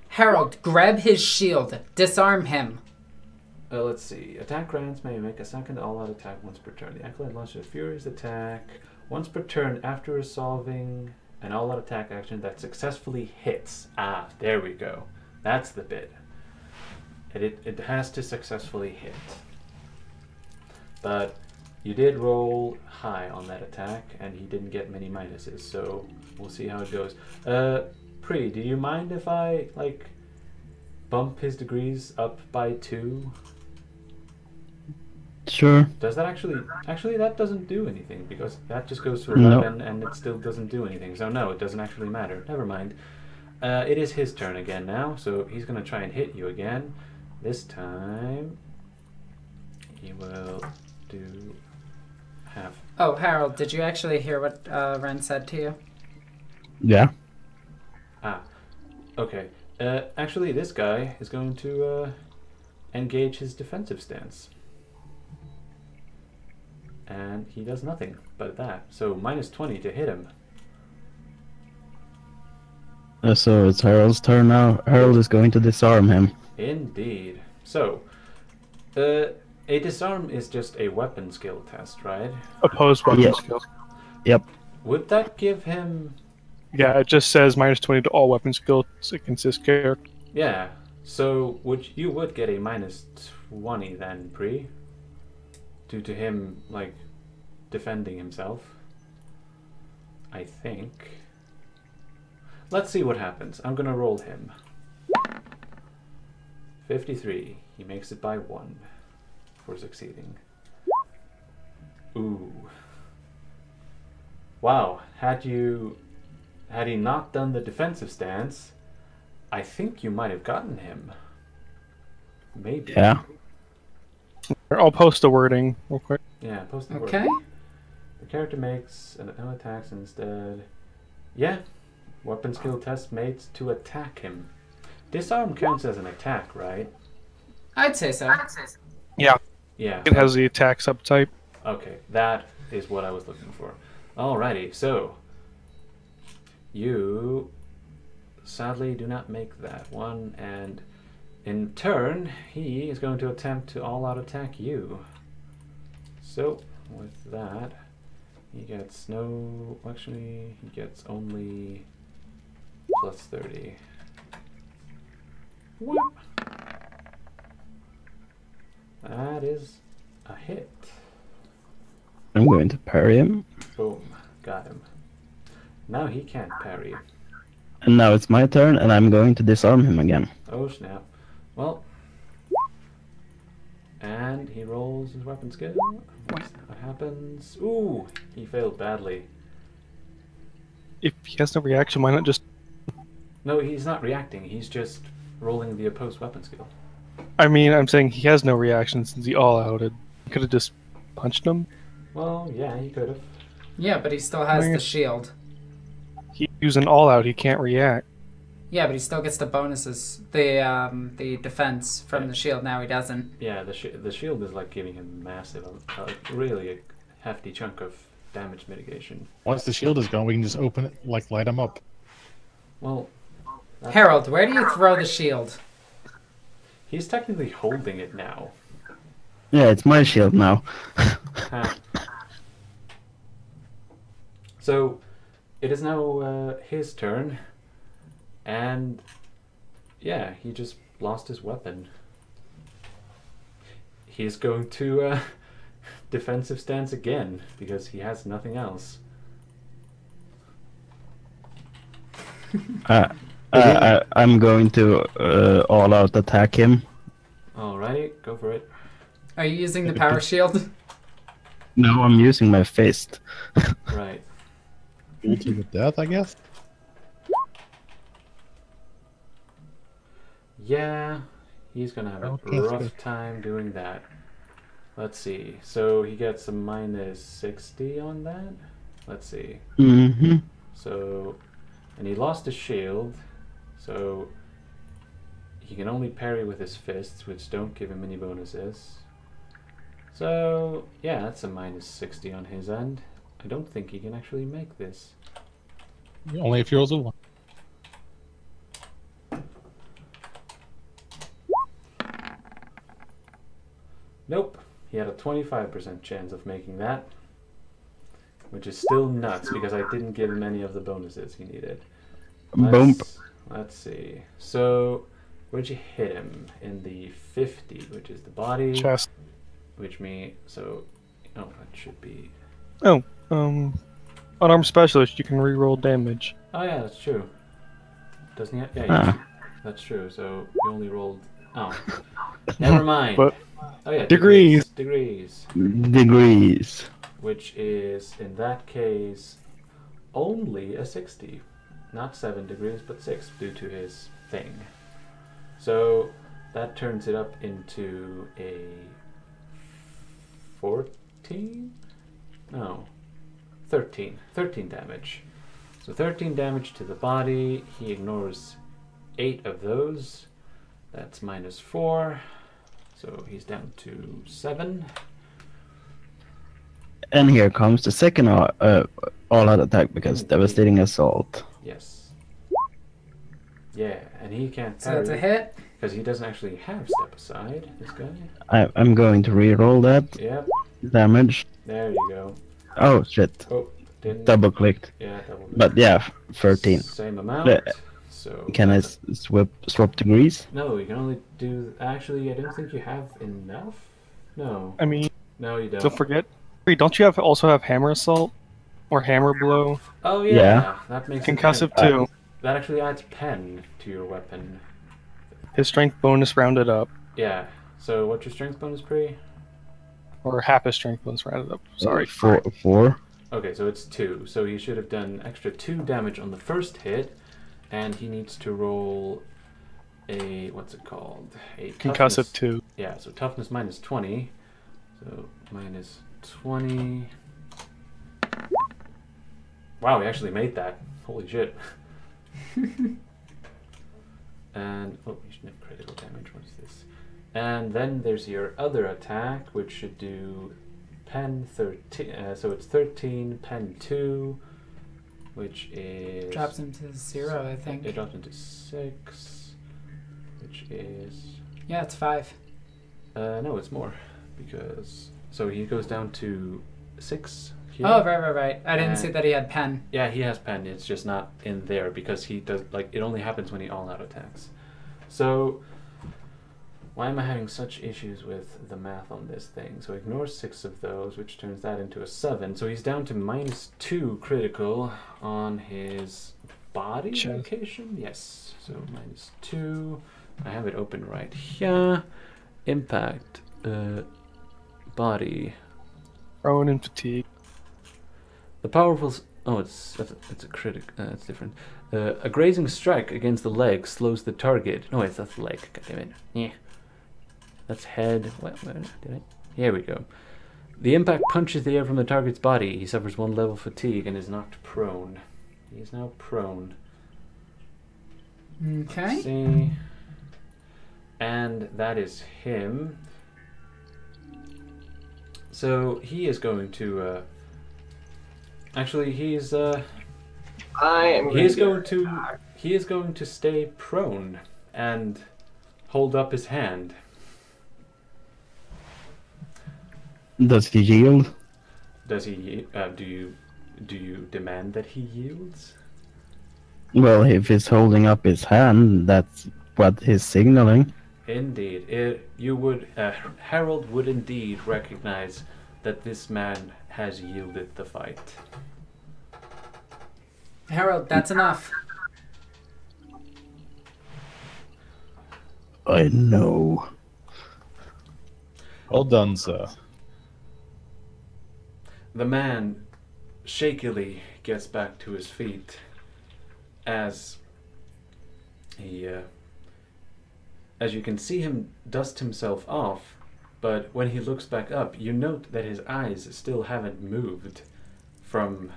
Harold, grab his shield. Disarm him. let's see. Attack grants may make a second all-out attack once per turn. The Acolyte launches a furious attack once per turn after resolving an all-out attack action that successfully hits. Ah, there we go. That's the bit. It has to successfully hit. But you did roll high on that attack, and he didn't get many minuses, so we'll see how it goes. Pre, do you mind if I, like, bump his degrees up by 2? Sure. Does that actually that doesn't do anything, because that just goes to 11 and it still doesn't do anything. So no, it doesn't actually matter. Never mind. It is his turn again now, so he's going to try and hit you again. This time he will do half. Oh, Harold, did you actually hear what Ren said to you? Yeah. Ah, okay. Actually, this guy is going to engage his defensive stance. And he does nothing but that. So minus 20 to hit him. So it's Harold's turn now. Harold is going to disarm him. Indeed. So, a disarm is just a weapon skill test, right? Opposed weapon Yes. skill. Yep. Would that give him... Yeah, it just says minus 20 to all weapon skills against this character. Yeah. So, you would get a minus 20 then, Pre? Due to him, like, defending himself. I think. Let's see what happens. I'm gonna roll him. 53. He makes it by 1 for succeeding. Ooh. Wow. Had he not done the defensive stance, I think you might have gotten him. Maybe. Yeah. I'll post the wording real quick. Yeah, post the word. Okay. The character makes no attacks instead. Yeah. Weapon skill test made to attack him. Disarm counts as an attack, right? I'd say so. Yeah. Yeah. It has the attack subtype. Okay, that is what I was looking for. Alrighty, so you sadly do not make that one, and in turn he is going to attempt to all-out attack you. So with that, he gets no. Actually, he gets only plus 30. Whoop. That is a hit. I'm going to parry him. Boom. Got him. Now he can't parry. And now it's my turn, and I'm going to disarm him again. Oh snap. Well. And he rolls his weapon skill. What happens? Ooh! He failed badly. If he has no reaction, why not just... No, he's not reacting. He's just rolling the opposed weapon skill. I mean, I'm saying he has no reaction since he all-outed. He could have just punched him. Well, yeah, he could have. Yeah, but he still has the shield. He used an all-out, he can't react. Yeah, but he still gets the bonuses, the defense from the shield. Now he doesn't. Yeah, the shield is like giving him massive, really a hefty chunk of damage mitigation. Once the shield is gone, we can just open it, like light them up. Well, Harold, where do you throw the shield? he's technically holding it now. Yeah, it's my shield now. Huh. So, it is now his turn, and yeah, he just lost his weapon. He's going to defensive stance again, because he has nothing else. I'm going to all-out attack him. Alrighty, go for it. Are you using the power shield? No, I'm using my fist. Right. To the death, I guess. Yeah, he's gonna have a rough time doing that. Let's see. So he gets a minus 60 on that. Let's see. Mm-hmm. So, and he lost his shield, so he can only parry with his fists, which don't give him any bonuses. So, yeah, that's a minus 60 on his end. I don't think he can actually make this. Only if he rolls a 1. Nope. He had a 25% chance of making that. Which is still nuts because I didn't give him any of the bonuses he needed. Boom. Let's see. So, where'd you hit him? In the 50, which is the body. Chest. Which means, so, oh, that should be. Oh, unarmed specialist, you can reroll damage. Oh yeah, that's true. Doesn't he? Yeah, that's true. So you only rolled. Oh, never mind. But oh yeah, degrees. Degrees. Degrees. Which is in that case only a 60, not 7 degrees, but 6 due to his thing. So that turns it up into a 14. No, 13. 13 damage. So 13 damage to the body. He ignores 8 of those. That's -4. So he's down to 7. And here comes the second all-out attack because devastating assault. Yes. Yeah, and he can't So that's a hit. because he doesn't actually have step aside, this guy. I'm going to reroll that Yep, damage. there you go. Oh shit! Oh, didn't. Double clicked. Yeah, double. But yeah, 13. Same amount. Yeah. So. Can I swap degrees? No, you can only do. Actually, I don't think you have enough. No. I mean, No, you don't. don't forget. Wait, don't you also have hammer assault or hammer blow? Oh yeah. Yeah. That makes it Concussive 10. 2. That actually adds pen to your weapon. His strength bonus rounded up, Yeah. So what's your strength bonus, Pre? or half his strength bonus rounded up. Sorry. 4. Okay, so it's 2. So he should have done extra 2 damage on the first hit, and he needs to roll a what's it called? A Concussive toughness. 2. Yeah, so toughness -20. So -20. Wow, we actually made that. Holy shit. And oh, you should have critical damage. What is this? And then there's your other attack, which should do pen 13. So it's 13, pen 2, which is Drops him to 0, I think. It drops into 6, which is Yeah, it's 5. no, it's more because so he goes down to 6. Here. Oh, right. I didn't see that he had pen. Yeah, he has pen. It's just not in there because he does it only happens when he all-out attacks. So why am I having such issues with the math on this thing? So ignore 6 of those, which turns that into a 7. So he's down to -2 critical on his body location. Yes. So -2. I have it open right here. Impact. Body. Prone and fatigue. The powerful. Oh, it's a critic. It's different. A grazing strike against the leg slows the target. No, that's the leg. God damn it. Yeah. That's head. What did I? Here we go. The impact punches the air from the target's body. He suffers 1 level fatigue and is knocked prone. He is now prone. Okay. Let's see. And that is him. So he is going to. Actually, he is going to stay prone and hold up his hand. Does he yield? Does he? Do you demand that he yields? Well, if he's holding up his hand, that's what he's signaling. Indeed, Harold would indeed recognize that this man has yielded the fight. Harold, that's enough. I know. Well done, sir. The man shakily gets back to his feet as he, as you can see him dust himself off, but when he looks back up, you note that his eyes still haven't moved from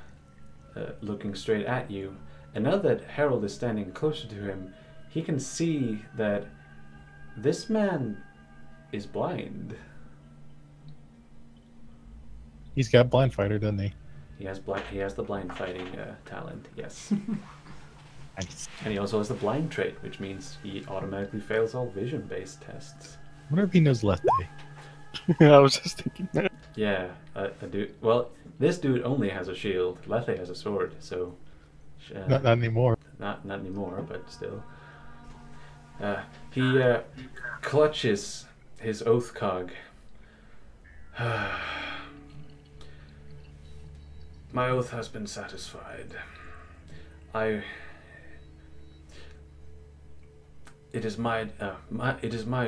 looking straight at you. And now that Harold is standing closer to him, he can see that this man is blind. He's got blind fighter, doesn't he? He has the blind fighting talent. Yes. Nice. And he also has the blind trait, which means he automatically fails all vision-based tests. I wonder if he knows Lethe. I was just thinking that. Yeah, a dude. Well, this dude only has a shield. Lethe has a sword, so Not anymore. not anymore, but still. He clutches his oath cog. My oath has been satisfied. It is my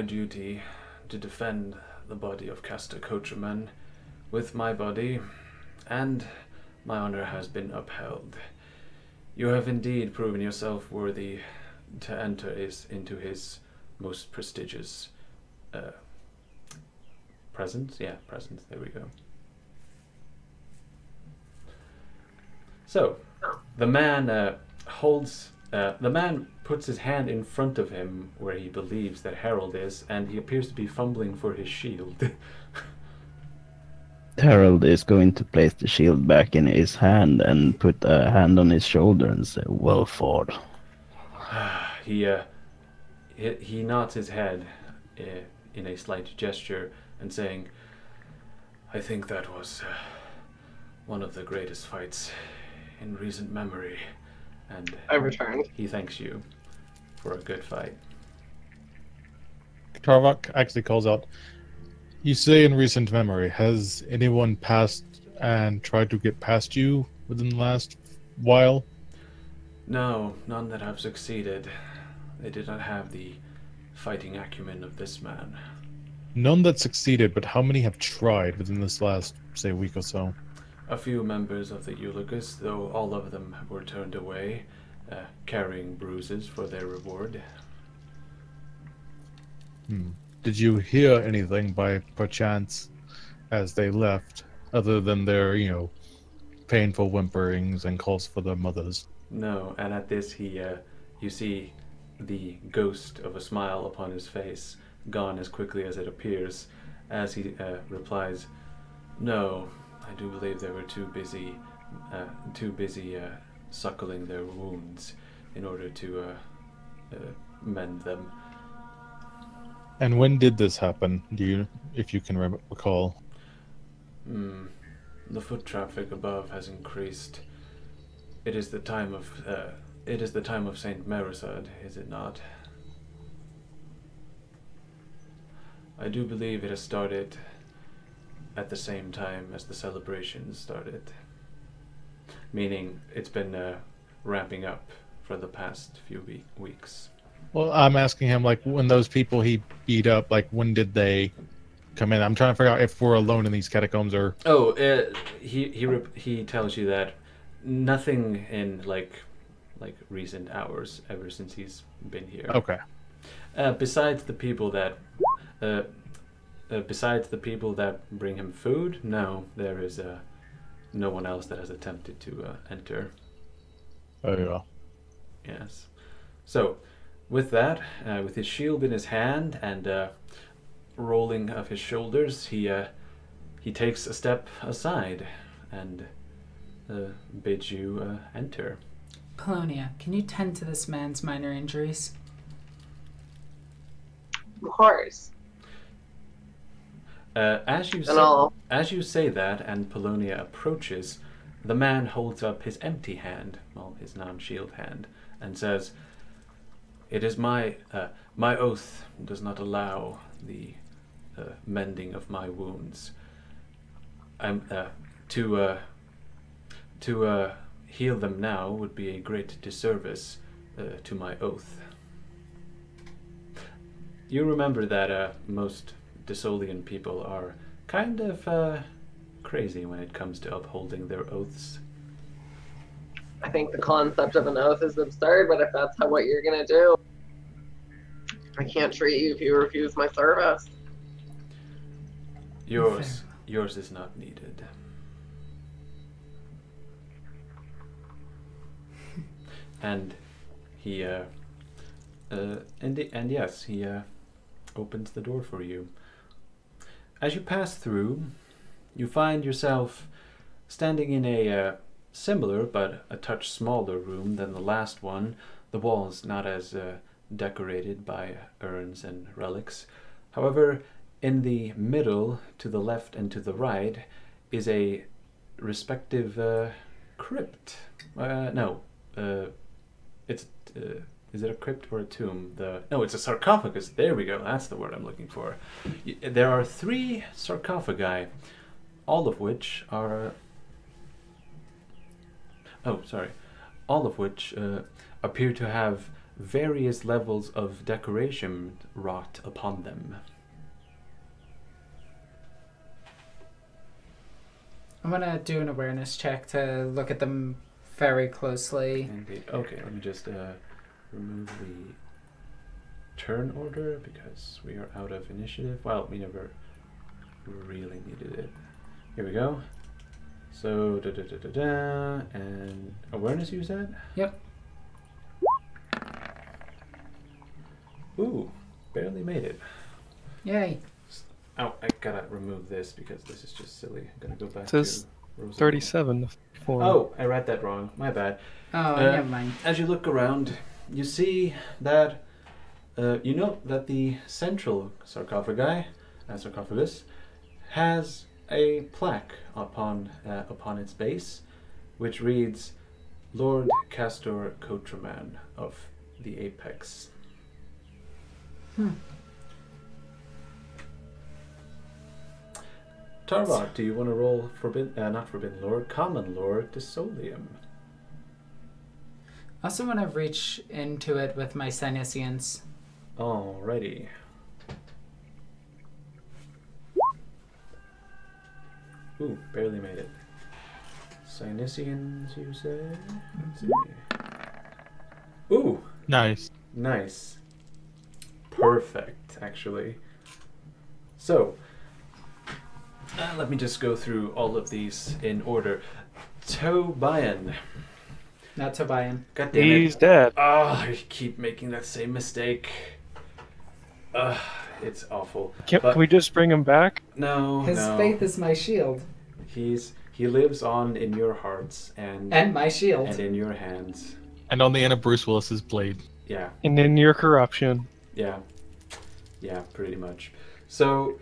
duty to defend the body of Castor Coachman with my body, and my honor has been upheld. You have indeed proven yourself worthy to enter into his most prestigious presence. Yeah, presence. There we go. So, the man the man puts his hand in front of him where he believes that Harold is, and he appears to be fumbling for his shield. Harold is going to place the shield back in his hand and put a hand on his shoulder and say, "Well fought." He nods his head in a slight gesture and saying, "I think that was one of the greatest fights in recent memory." And I returned. he thanks you for a good fight. Tarvok actually calls out, "You say in recent memory, has anyone passed and tried to get past you within the last while?" No, none that have succeeded. They did not have the fighting acumen of this man. None that succeeded, but how many have tried within this last, say, week or so? A few members of the Eulogus, though all of them were turned away, carrying bruises for their reward. Did you hear anything by perchance as they left, other than their, painful whimperings and calls for their mothers? No, and at this you see the ghost of a smile upon his face, gone as quickly as it appears, as he replies, "No, I do believe they were too busy suckling their wounds in order to mend them." And when did this happen? If you can recall? The foot traffic above has increased. It is the time of Saint Merusaad, is it not? I do believe it has started at the same time as the celebrations started. Meaning it's been ramping up for the past few weeks. Well, I'm asking him, when those people he beat up, when did they come in? I'm trying to figure out if we're alone in these catacombs or... Oh, he tells you that nothing in, recent hours, ever since he's been here. Okay. Besides the people that bring him food, no, there is no one else that has attempted to enter. Oh, yeah. Yes. So, with that, with his shield in his hand and rolling of his shoulders, he takes a step aside and bids you enter. Polonia, can you tend to this man's minor injuries? Of course. As you say that, and Polonia approaches, the man holds up his empty hand, his non-shield hand, and says, "It is my oath does not allow the mending of my wounds. To heal them now would be a great disservice to my oath." You remember that most Dissolian people are kind of crazy when it comes to upholding their oaths. I think the concept of an oath is absurd, but if that's what you're gonna do, I can't treat you if you refuse my service. Yours is not needed. And he yes, he opens the door for you. As you pass through, you find yourself Standing in a similar but a touch smaller room than the last one, the walls not as decorated by urns and relics. However, in the middle, to the left and to the right, is a respective crypt. Is it a crypt or a tomb? No, it's a sarcophagus. There we go. That's the word I'm looking for. There are 3 sarcophagi, all of which are... all of which appear to have various levels of decoration wrought upon them. I'm gonna do an awareness check to look at them very closely. Okay, let me just remove the turn order because we are out of initiative. Well, we never really needed it. Here we go. So, and awareness you said? Yep. Ooh, barely made it. Yay. Oh, I gotta remove this because this is just silly. I'm gonna go back It says to Rosa. 37 for... Oh, I read that wrong. My bad. Oh, never mind. As you look around, you see that you note that the central sarcophagus has a plaque upon its base, which reads, "Lord Castor Cotraman of the Apex." Tarbok, do you want to roll not Forbidden Lore, Common Lore Dissolium? I also want to reach into it with my Senescience. Alrighty. Ooh, barely made it. Sinicians, you say? Let's see. Ooh! Nice. Nice. Perfect, actually. So, let me just go through all of these in order. Tobian. Not Tobian. God damn it. He's dead. Oh, I keep making that same mistake. It's awful. Can we just bring him back? No, His no. faith is my shield. He lives on in your hearts and my shield. and in your hands. And on the end of Bruce Willis's blade. Yeah, And in your corruption. yeah, pretty much. So,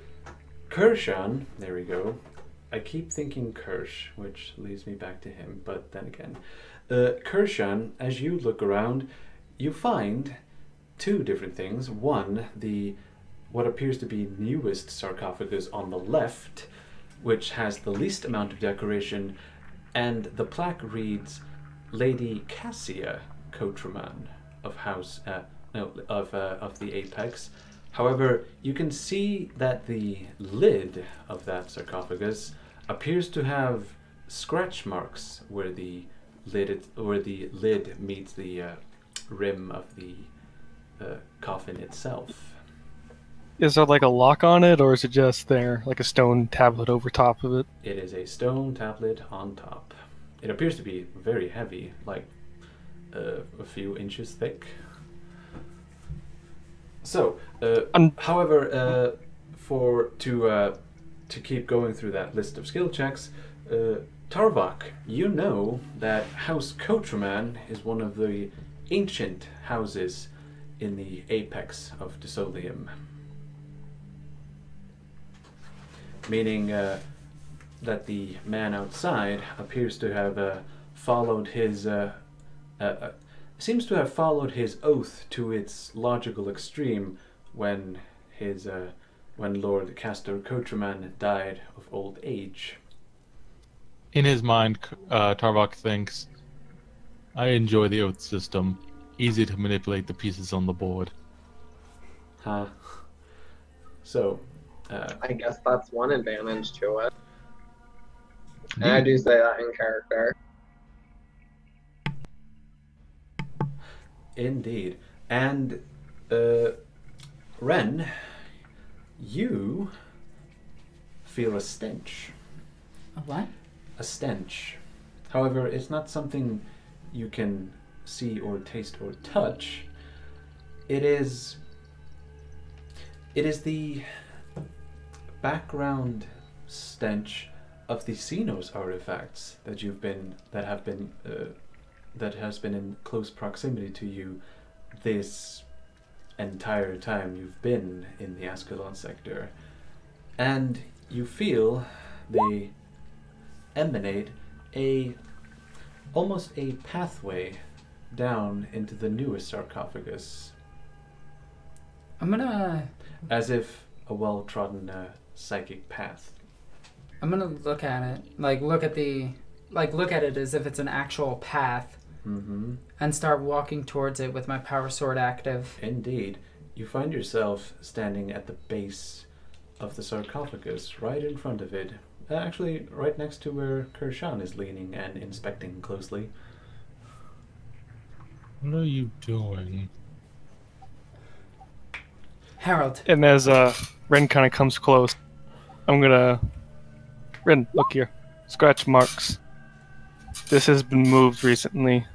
Kirshan, there we go. I keep thinking Kirsch, which leads me back to him, but then again. Kirshan, as you look around, you find 2 different things. One, what appears to be newest sarcophagus on the left, which has the least amount of decoration, and the plaque reads, "Lady Cassia Cotraman of of the Apex." However, you can see that the lid of that sarcophagus appears to have scratch marks where the lid meets the rim of the coffin itself. Is there like a lock on it, or is it just there, like a stone tablet over top of it? It is a stone tablet on top. It appears to be very heavy, like a few inches thick. So, however, to keep going through that list of skill checks, Tarvok, you know that House Cotraman is one of the ancient houses in the apex of Dissolium. Meaning that the man outside appears to have followed his seems to have followed his oath to its logical extreme when Lord Castor Cotraman died of old age. In his mind, Tarvok thinks, I enjoy the oath system. Easy to manipulate the pieces on the board. Huh. So, I guess that's one advantage to it. And I do say that in character. Indeed. And, Ren, you feel a stench. A what? A stench. However, it's not something you can see or taste or touch. It is the background stench of the Xenos artifacts that has been in close proximity to you this entire time you've been in the Ascalon sector, and you feel they emanate almost a pathway down into the newest sarcophagus. As if a well-trodden psychic path. I'm gonna look at it, look at it as if it's an actual path, and start walking towards it with my power sword active. Indeed. You find yourself standing at the base of the sarcophagus, right in front of it. Actually, right next to where Kershan is leaning and inspecting closely. What are you doing? Harold. And as Ren kind of comes close, I'm gonna... Ren, look here. Scratch marks. This has been moved recently.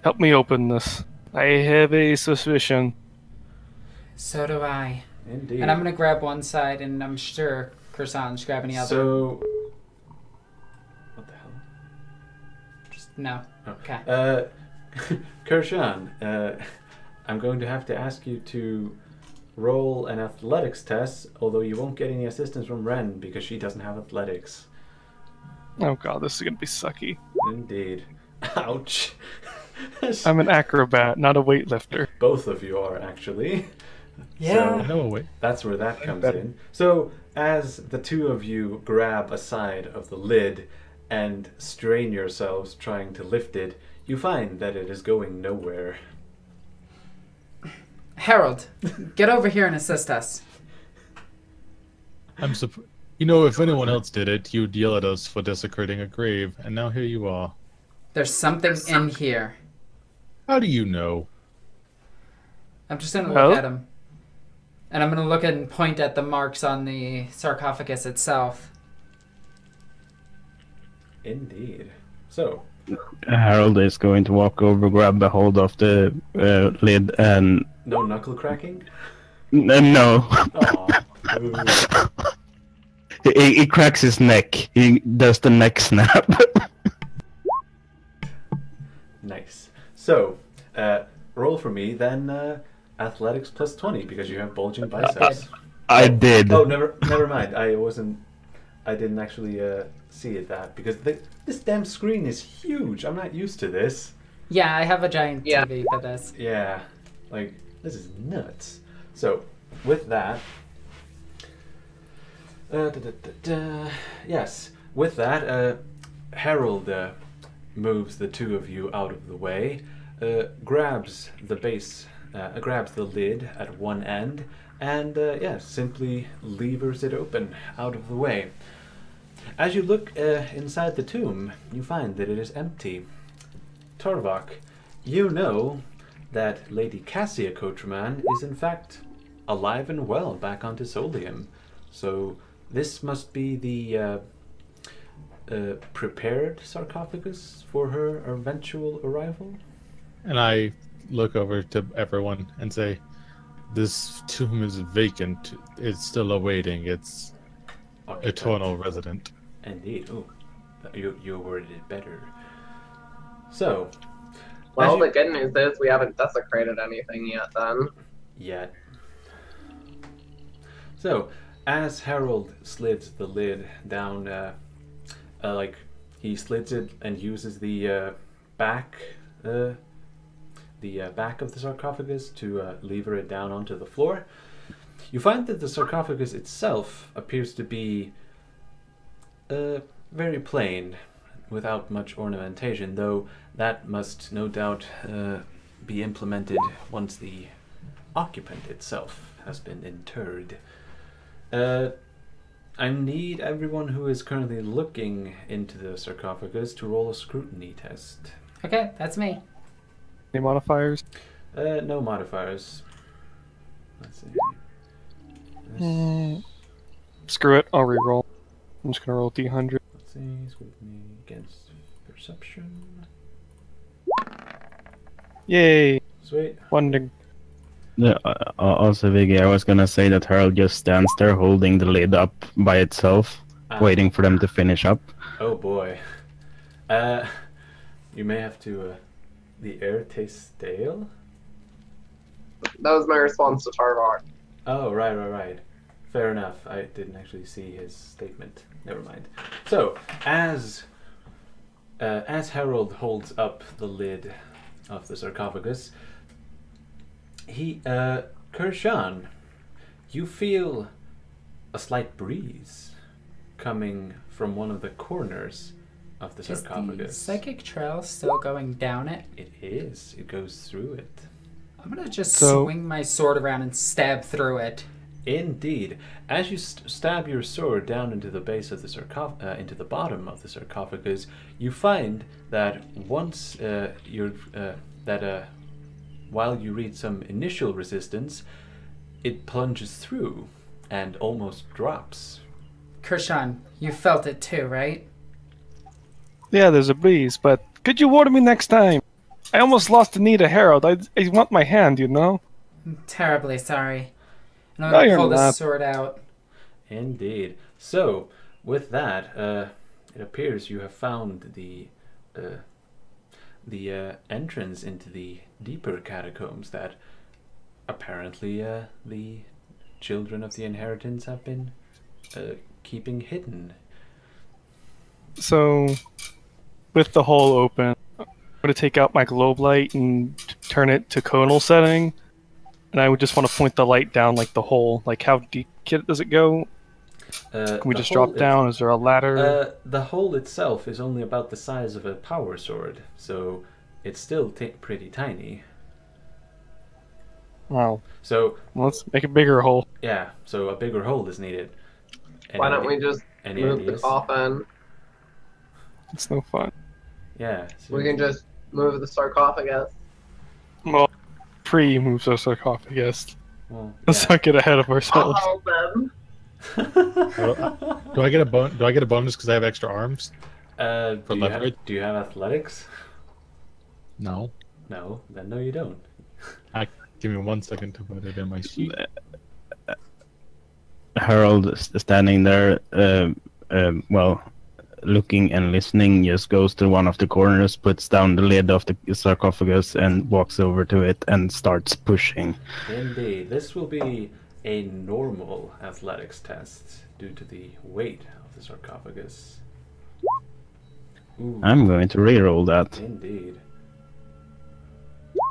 Help me open this. I have a suspicion. So do I. Indeed. And I'm gonna grab one side, and I'm sure Kersan's grabbing the other. So... What the hell? Just no. Oh. Okay. Kershan, I'm going to have to ask you to roll an athletics test, although you won't get any assistance from Ren because she doesn't have athletics. Oh god, this is gonna be sucky. Indeed. Ouch. I'm an acrobat, not a weightlifter. Both of you are, actually. Yeah. So No, wait. that's where that comes in. So as the two of you grab a side of the lid and strain yourselves trying to lift it, you find that it is going nowhere. Harold, get over here and assist us. I'm surprised. You know, if anyone else did it, you'd yell at us for desecrating a grave, and now here you are. There's something in here. How do you know? I'm just gonna look at him. And I'm gonna look and point at the marks on the sarcophagus itself. Indeed. So, Harold is going to walk over, grab a hold of the lid, and... no knuckle cracking? No. Aw. Ooh. He cracks his neck. He does the neck snap. Nice. So, roll for me then athletics plus 20 because you have bulging biceps. I did. Oh, never mind. I didn't actually see it that because this damn screen is huge. I'm not used to this. Yeah, I have a giant TV for this. Yeah, like this is nuts. So, with that, yes, with that, Harold moves the two of you out of the way, grabs the base, grabs the lid at one end, and simply levers it open out of the way. As you look inside the tomb, you find that it is empty. Torvok, you know that Lady Cassia Coachman is in fact alive and well back on Tisolium. So this must be the prepared sarcophagus for her eventual arrival? And I look over to everyone and say, this tomb is vacant. It's still awaiting its eternal resident. Indeed. Oh, you worded it better. So, well, the good news is we haven't desecrated anything yet, then. Yet. So, as Harold slids the lid down, he slids it and uses the back of the sarcophagus to lever it down onto the floor, you find that the sarcophagus itself appears to be very plain, without much ornamentation, though that must no doubt be implemented once the occupant itself has been interred. I need everyone who is currently looking into the sarcophagus to roll a scrutiny test. Okay, that's me. Any modifiers? No modifiers. Let's see. Screw it, I'll reroll. I'm just gonna roll D100. Let's see, scrutiny against perception. Yay! Sweet. Wondering. Yeah, also, Viggy, I was gonna say that Harold just stands there holding the lid up by itself, waiting for them to finish up. Oh boy. You may have to. The air tastes stale? That was my response to Tarvok. Oh, right. Fair enough. I didn't actually see his statement. Never mind. So, as Harold holds up the lid of the sarcophagus, Kershan, you feel a slight breeze coming from one of the corners of the sarcophagus. Is the psychic trail still going down it? It is. It goes through it. I'm gonna just swing my sword around and stab through it. Indeed. As you stab your sword down into the base of the into the bottom of the sarcophagus, you find that once while you reach some initial resistance, it plunges through and almost drops. Kershan, you felt it too, right? Yeah, there's a breeze, but could you warn me next time? I almost lost the knee to Harold. I want my hand, you know? I'm terribly sorry. And I'm No, gonna you're pull not. this sword out. Indeed. So, with that, it appears you have found the entrance into the deeper catacombs that apparently the children of the inheritance have been keeping hidden. So, with the hole open, I'm going to take out my globe light and turn it to conal setting. And I would just want to point the light down like the hole. Like, how deep does it go? Can we just drop down? Is there a ladder? The hole itself is only about the size of a power sword, so it's still pretty tiny. Wow. So Let's make a bigger hole. yeah, so a bigger hole is needed. Why don't we just move the coffin? It's no fun. Yeah. So We can just move the sarcophagus. Well, pre-moves our sarcophagus. Well, Let's not get ahead of ourselves. Oh, then. Do I get a bonus because I have extra arms? do leverage? do you have athletics? No. No, then no, you don't. Give me 1 second to put it in my sheet. Harold standing there, well, looking and listening, just goes to one of the corners, puts down the lid of the sarcophagus, and walks over to it and starts pushing. Indeed, this will be a normal athletics test due to the weight of the sarcophagus. Ooh, I'm going to reroll that. indeed.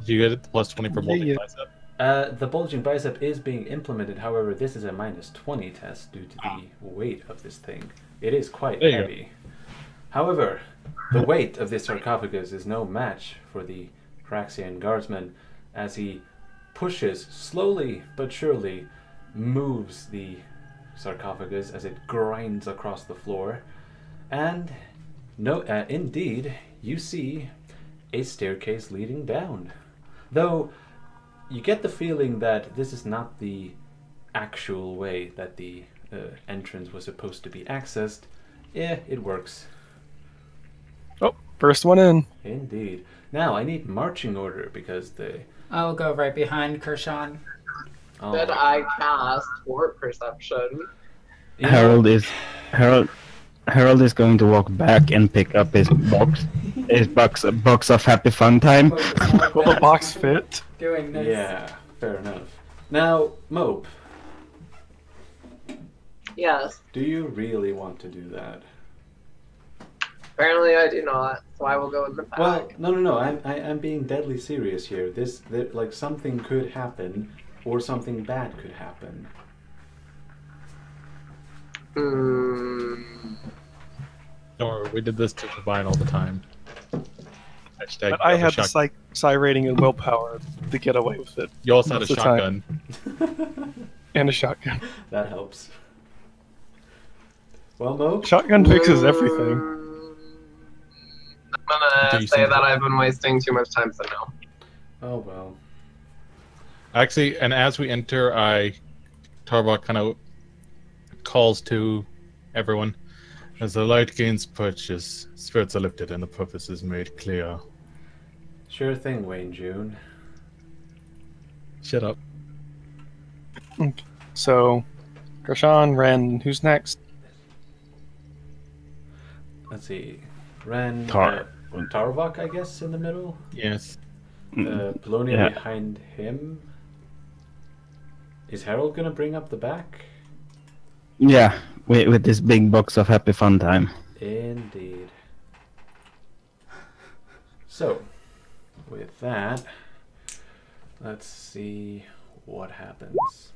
Did you get it? Plus 20 for bulging Yeah. bicep? The bulging bicep is being implemented, however, this is a -20 test due to the weight of this thing. It is quite There you go. heavy. However, the weight of this sarcophagus is no match for the Praxian guardsman as he pushes, slowly but surely, moves the sarcophagus as it grinds across the floor. And, indeed, you see a staircase leading down. Though, you get the feeling that this is not the actual way that the entrance was supposed to be accessed. Yeah, it works. Oh, first one in. Indeed. Now, I need marching order because I'll go right behind Kershan. Did I cast Fort Perception? you know, Harold is going to walk back and pick up his box of Happy Fun Time. Will the box fit? Doing this. Yeah, fair enough. Now, Mope, Yes. do you really want to do that? Apparently I do not, so I will go in the back. Well, no. I'm being deadly serious here. Like something could happen, or something bad could happen. Don't worry, we did this to Divine all the time. Hashtag But I had the shotgun. psi rating and willpower to get away with it. You also had a most of the shotgun. And a shotgun. That helps. Well, Mope, Shotgun fixes everything. I'm Do gonna you say think- that I've been wasting too much time, so no. oh well. Actually, and as we enter, Tarbok kind of calls to everyone. As the light gains purchase, spirits are lifted and the purpose is made clear. Sure thing, Wayne June. Shut up. So, Kershan, Ren, who's next? let's see. Ren, Tarvok, I guess, in the middle. Yes. Polonia behind him. Is Harold gonna bring up the back? Yeah, with this big box of happy fun time. Indeed. So, with that, let's see what happens.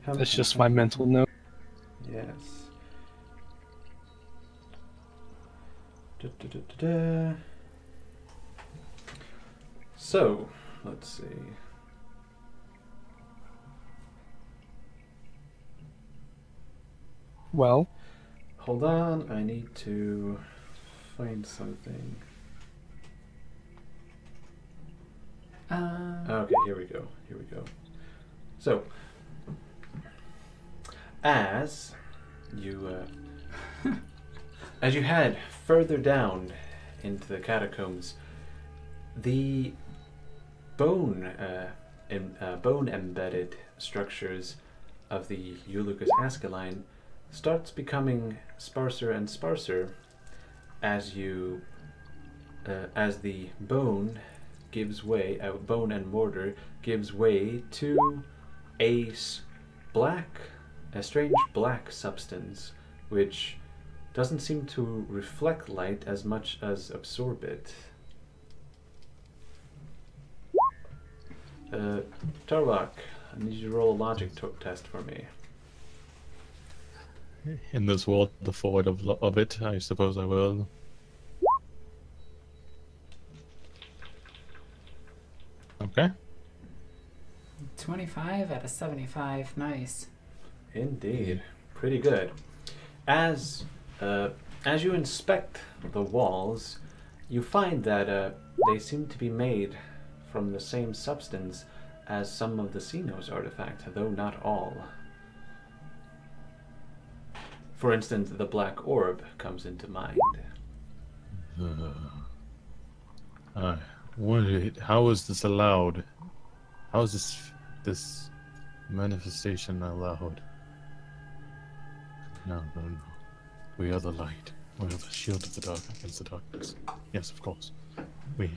That's just my mental note. Yes. Da, da, da, da, da. So, let's see. Well, Hold on, I need to find something. Okay, here we go. Here we go. So, as you head further down into the catacombs, the bone embedded structures of the Eulicus Ascaline starts becoming sparser and sparser as you as the bone gives way, bone and mortar gives way to a strange black substance which doesn't seem to reflect light as much as absorb it. Tarvok, I need you to roll a logic test for me. In this world, the forward of it, I suppose I will. Okay. 25 out of 75. Nice. Indeed. Pretty good. As you inspect the walls, you find that they seem to be made from the same substance as some of the Xenos artifact, though not all. For instance, the black orb comes into mind. How is this allowed? How is this manifestation allowed? No. We are the light. We are the shield of the dark against the darkness. Yes, of course. We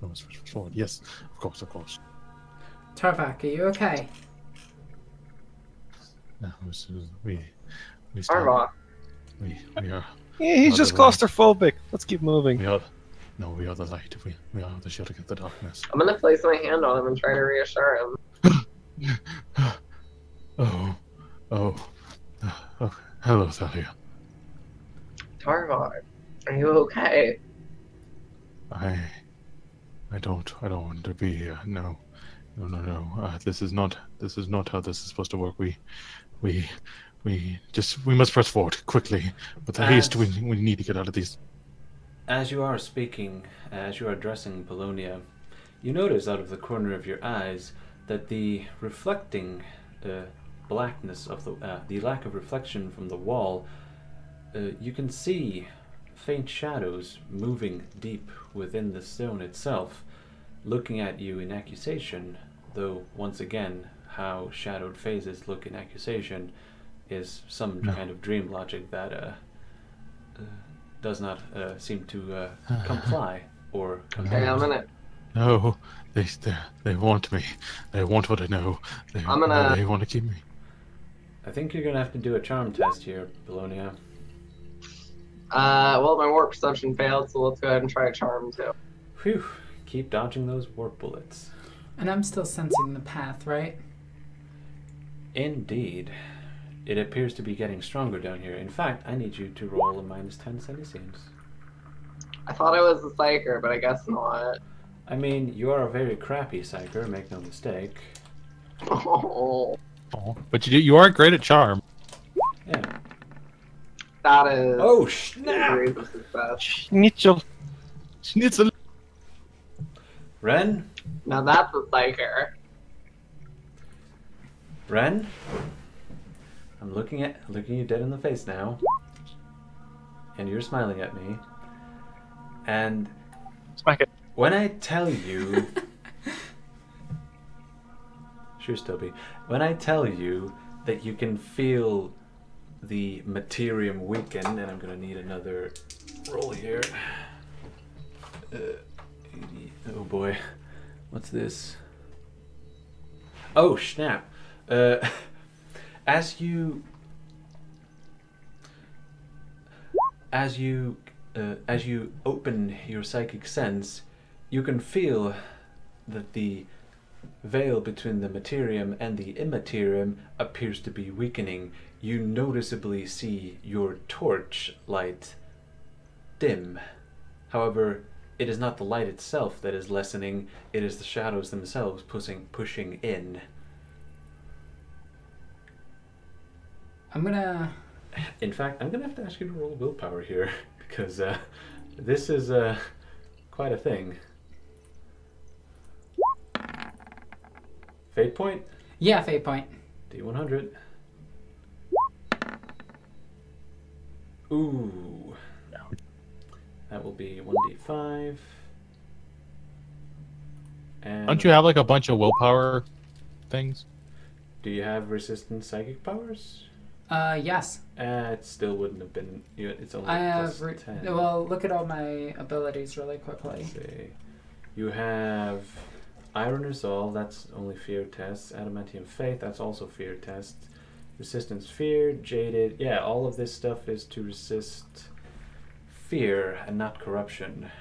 must push forward. Yes, of course. Tarvok, are you okay? No, we Tarvok. We are. Yeah, he's just claustrophobic. Let's keep moving. We are the light. We are the shield against the darkness. I'm gonna place my hand on him and try to reassure him. Oh, hello, Thalia. Tarvok, are you okay? I don't want to be here. No. This is not how this is supposed to work. We must press forward quickly. With the haste, we need to get out of these. As you are speaking, as you are addressing Polonia, you notice out of the corner of your eyes that the reflecting blackness of the lack of reflection from the wall, you can see faint shadows moving deep within the stone itself, looking at you in accusation, though once again, how shadowed phases look in accusation is some kind of dream logic that does not seem to comply or compare. Hang on a minute. No, they want me. They want what I know. They want to keep me. I think you're gonna have to do a charm test here, Polonia. Well, my warp perception failed, so let's go ahead and try a charm too. Phew, keep dodging those warp bullets. And I'm still sensing the path, right? Indeed. It appears to be getting stronger down here. In fact, I need you to roll a -10 senescence. I thought I was a psyker, but I guess not. I mean, you are a very crappy psyker, make no mistake. Oh, But you are great at charm. Yeah. that is. Oh, snap! degrees of success. Schnitzel. Ren? Now that's a psyker. Ren? I'm looking you dead in the face now. And you're smiling at me. And Smack it. when I tell you... Sure, Stubby. When I tell you that you can feel the materium weaken, and I'm going to need another roll here. 80. Oh boy. What's this? Oh, snap. As you open your psychic sense, you can feel that the veil between the materium and the immaterium appears to be weakening. You noticeably see your torch light dim. However, it is not the light itself that is lessening, it is the shadows themselves pushing in. In fact, I'm gonna have to ask you to roll willpower here, because this is quite a thing. Fate point? Yeah, fate point. D100. Ooh. That will be 1d5. And Don't you have like a bunch of willpower things? do you have resistant psychic powers? Yes. It still wouldn't have been. It's only I plus have. 10. Well, look at all my abilities really quickly. Let's see. You have Iron Resolve, that's only fear tests. Adamantium Faith, that's also fear tests. Resistance Fear, Jaded. Yeah, all of this stuff is to resist fear and not corruption.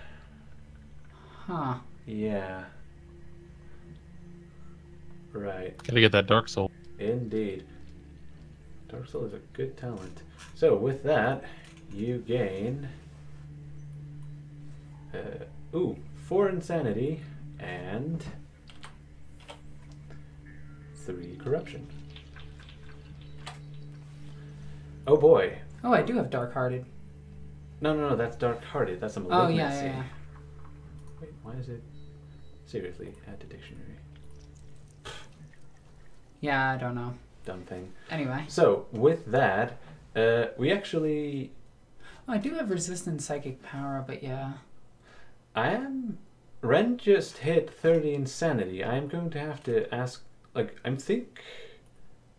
Huh. Yeah. Right. Gotta get that Dark Soul. Indeed. Dark Soul is a good talent. So with that, you gain 4 insanity and 3 corruption. Oh boy. Oh, I do have dark-hearted. No, that's dark-hearted. That's a Oh, malignancy. yeah. Wait, why is it? Seriously, add to dictionary. Yeah, I don't know. Dumb thing. Anyway. So with that, we actually. Oh, I do have resistant psychic power, but yeah. Ren just hit 30 insanity. I am going to have to ask.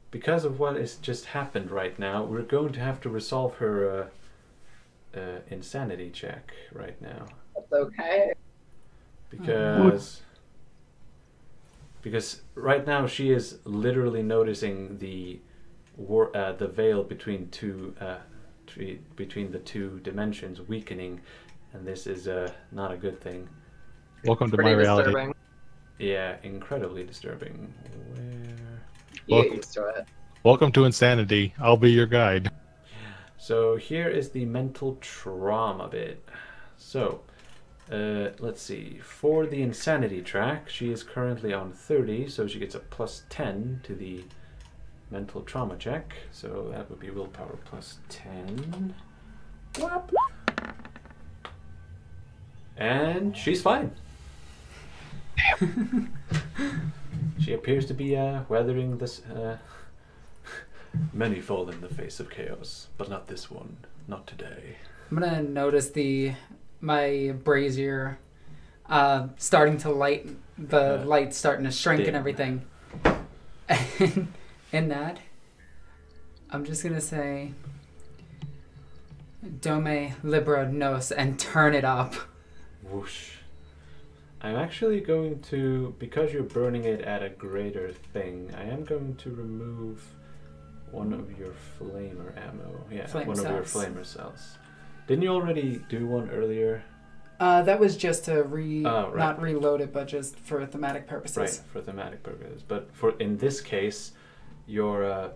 Because of what has just happened right now, we're going to have to resolve her insanity check right now. That's okay. Because right now she is literally noticing the veil between the two dimensions weakening, and this is not a good thing. Welcome to Pretty my reality. disturbing. Yeah, incredibly disturbing. You get used to it. Welcome to insanity. I'll be your guide. So here is the mental trauma bit. So, let's see. For the insanity track, she is currently on 30, so she gets a plus 10 to the mental trauma check. So that would be willpower plus 10. Whop. And she's fine. She appears to be weathering this. Many fall in the face of chaos, but not this one. Not today. I'm gonna notice my brazier starting to light, the light starting to shrink dim. and everything. And in that, I'm just gonna say, Dome Libra Nos, and turn it up. Whoosh. I'm actually going to, because you're burning it at a greater thing, I am going to remove one of your flamer ammo. Yeah, Flame one of your cells. flamer cells. Didn't you already do one earlier? That was just to right. not reload it, but just for thematic Right, purposes. for thematic purposes. But in this case, your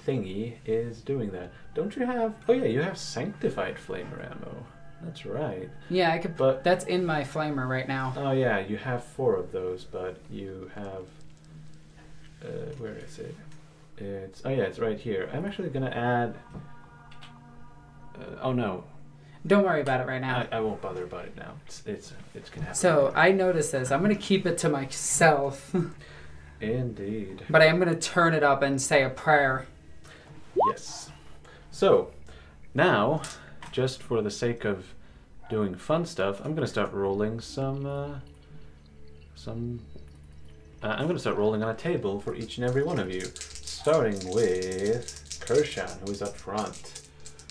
thingy is doing that. Don't you have? Oh yeah, you have sanctified flamer ammo. That's right. Yeah, I could. But That's in my flamer right now. oh yeah, you have 4 of those, but you have. Where is it? It's right here. I'm actually gonna add. Oh no. Don't worry about it right now. I won't bother about it now. It's gonna happen. So I noticed this. I'm gonna keep it to myself, Indeed. but I am gonna turn it up and say a prayer. Yes. So now, just for the sake of doing fun stuff, I'm gonna start rolling I'm gonna start rolling on a table for each and every one of you, starting with Kirshan, who is up front.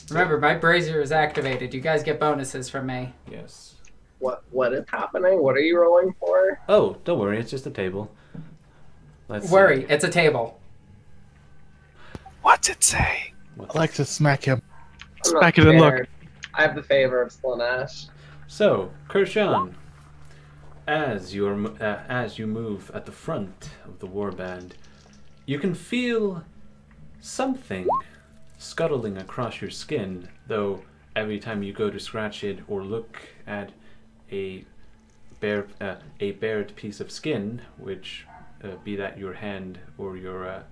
Remember, my brazier is activated. You guys get bonuses from me. Yes. What is happening? What are you rolling for? Oh, don't worry, it's just a table. Let's Worry, see. it's a table. What's it say? Alexis, smack him. I'm not Smack it and look. scared. I have the favor of Slanesh. So, Kirshan, as you move at the front of the warband, you can feel something scuttling across your skin, though every time you go to scratch it or look at a bared piece of skin, which be that your hand or your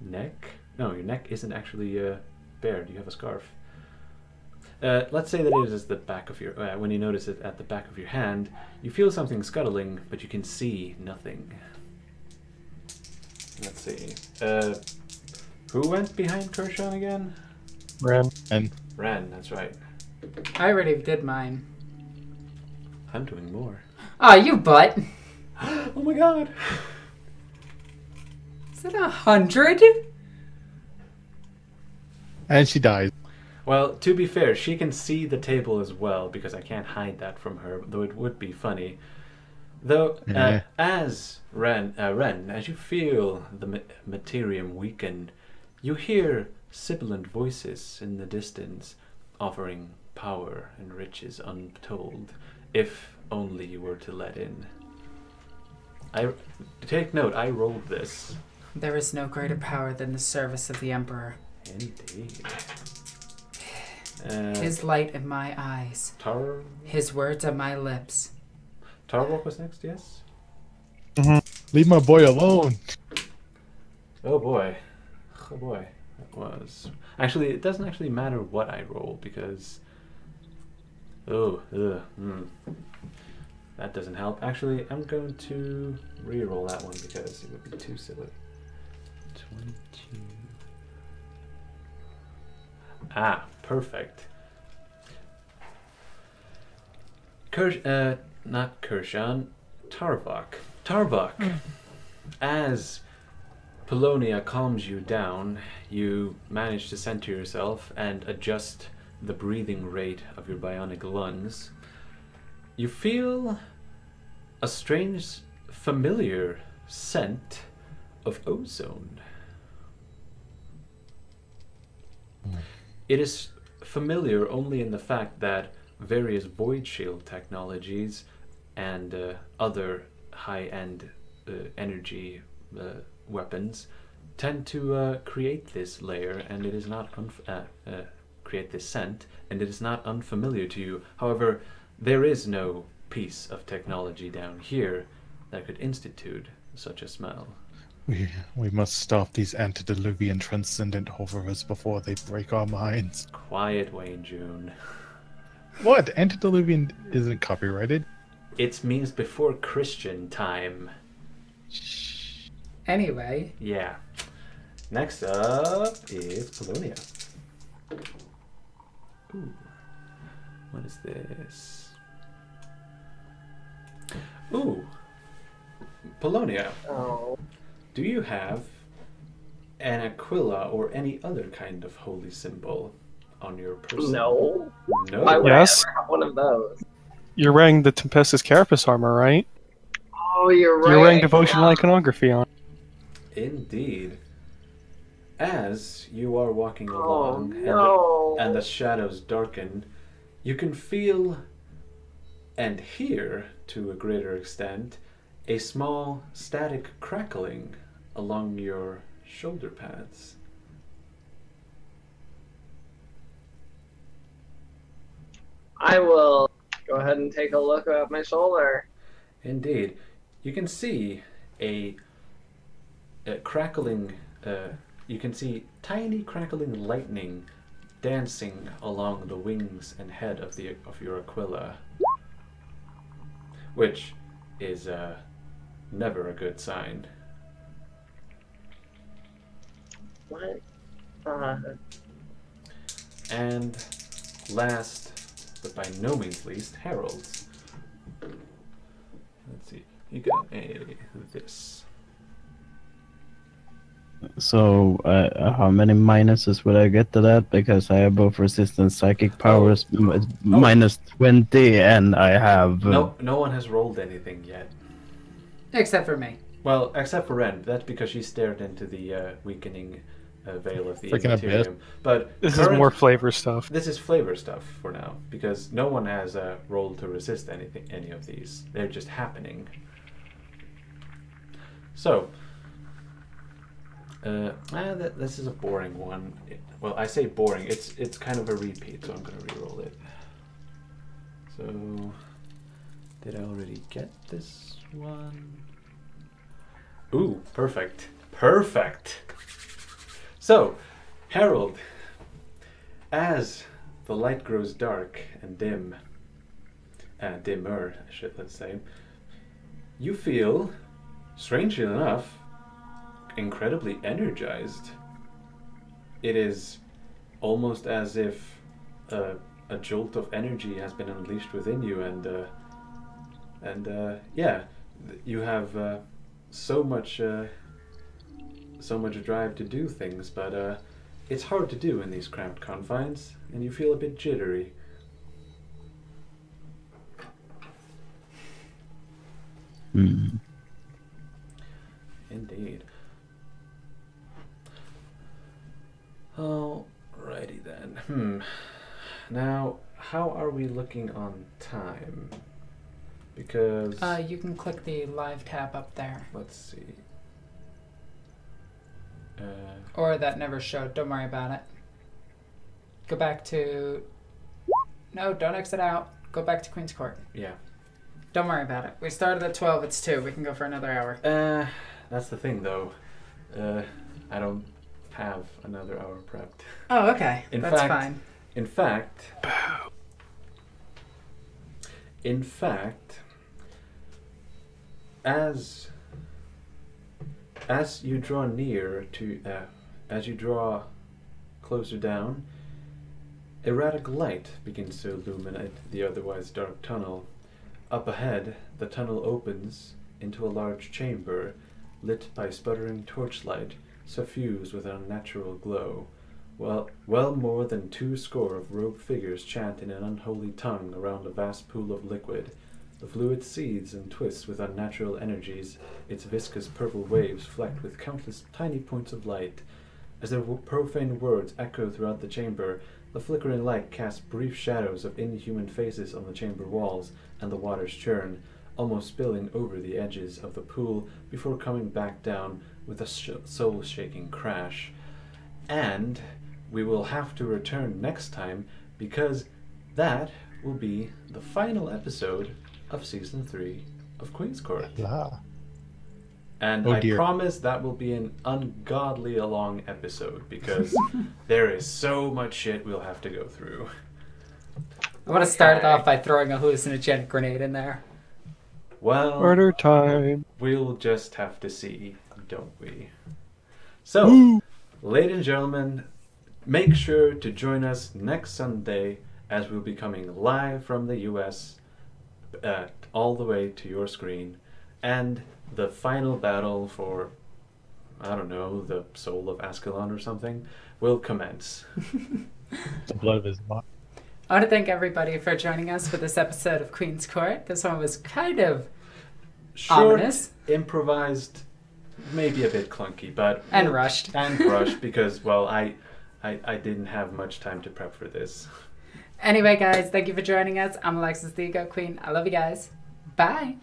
neck. No, your neck isn't actually bared. You have a scarf. Let's say that it is the back of your. When you notice it at the back of your hand, you feel something scuttling, but you can see nothing. Let's see. Who went behind Kirshan again? Ren. And Ren. That's right. I already did mine. I'm doing more. Ah, you butt. Oh my god. Is it 100? and she dies. Well, to be fair, she can see the table as well, because I can't hide that from her, though it would be funny. Though, as Ren, as you feel the materium weaken, you hear sibilant voices in the distance, offering power and riches untold, if only you were to let in. Take note, I rolled this. There is no greater power than the service of the Emperor. Indeed. His light in my eyes. His words on my lips. Tarwalk was next, yes? Leave my boy alone. Oh boy. Oh boy. That was... Actually, it doesn't actually matter what I roll, because... That doesn't help. Actually, I'm going to re-roll that one, because it would be too silly. 22... Ah, perfect. Not Kirshan, Tarvok. As Polonia calms you down, you manage to center yourself and adjust the breathing rate of your bionic lungs. You feel a strange, familiar scent of ozone. It is familiar only in the fact that various void shield technologies and other high-end energy weapons tend to create this layer, and it is not create this scent, and it is not unfamiliar to you. However, there is no piece of technology down here that could institute such a smell. We must stop these antediluvian transcendent hoverers before they break our minds. Quiet, Wayne June. What? Antediluvian isn't copyrighted? It means before Christian time. Anyway. Yeah. Next up is Polonia. Ooh. What is this? Ooh. Polonia. Oh. Do you have an aquila or any other kind of holy symbol on your person? No. No. Why would Yes. I ever have one of those? You're wearing the Tempestus Carapace armor, right? Oh, you're right. You're wearing devotional iconography on. Indeed. As you are walking along no. and the shadows darken, you can feel and hear, to a greater extent, a small static crackling along your shoulder pads. I will go ahead and take a look at my shoulder. Indeed. You can see a crackling, you can see tiny crackling lightning dancing along the wings and head of your aquila, which is never a good sign. What? And last, but by no means least, heralds. Let's see. You got this. So, how many minuses would I get to that? Because I have both resistance, psychic powers, minus 20, and I have... No one has rolled anything yet. Except for me. Well, except for Ren. That's because she stared into the weakening veil of the Freaking abyss. Ethereum. But This is more flavor stuff. This is flavor stuff for now, because no one has rolled to resist any of these. They're just happening. So, this is a boring one. Well, I say boring. It's kind of a repeat, so I'm gonna re-roll it. So, did I already get this one? Ooh, perfect. Perfect! So, Harold, as the light grows dark and dimmer, let's say, you feel, strangely enough, incredibly energized. It is almost as if a jolt of energy has been unleashed within you, and yeah, you have so much drive to do things, but it's hard to do in these cramped confines, and you feel a bit jittery. Hmm. Indeed. Alrighty then. Now, how are we looking on time? Because... you can click the live tab up there. let's see. Or that never showed. Don't worry about it. Go back to... No, don't exit out. Go back to Queen's Court. Yeah. Don't worry about it. We started at 12. It's 2. We can go for another hour. That's the thing, though. I don't have another hour prepped. Oh, okay. That's fine. In fact, as you draw near to, as you draw closer down, erratic light begins to illuminate the otherwise dark tunnel. Up ahead, the tunnel opens into a large chamber, lit by sputtering torchlight, suffused with an unnatural glow. Well more than 20 of robed figures chant in an unholy tongue around a vast pool of liquid. The fluid seethes and twists with unnatural energies, its viscous purple waves flecked with countless tiny points of light. As their profane words echo throughout the chamber, the flickering light casts brief shadows of inhuman faces on the chamber walls, and the waters churn, almost spilling over the edges of the pool before coming back down with a soul-shaking crash. And we will have to return next time, because that will be the final episode of Season 3 of Queen's Court. Yeah. And I promise that will be an ungodly long episode, because there is so much shit we'll have to go through. I want to start it off by throwing a hallucinogenic grenade in there. Well, Murder time. We'll just have to see, don't we? So, ladies and gentlemen, make sure to join us next Sunday as we'll be coming live from the US, all the way to your screen, and the final battle for, I don't know, the soul of Ascalon or something will commence. The blood of his body. I want to thank everybody for joining us for this episode of Queen's Court. This one was kind of short, ominous, improvised, maybe a bit clunky, but and rushed. And rushed because, well, I didn't have much time to prep for this. Anyway, guys, thank you for joining us. I'm Alexis the Ego Queen. I love you guys. Bye.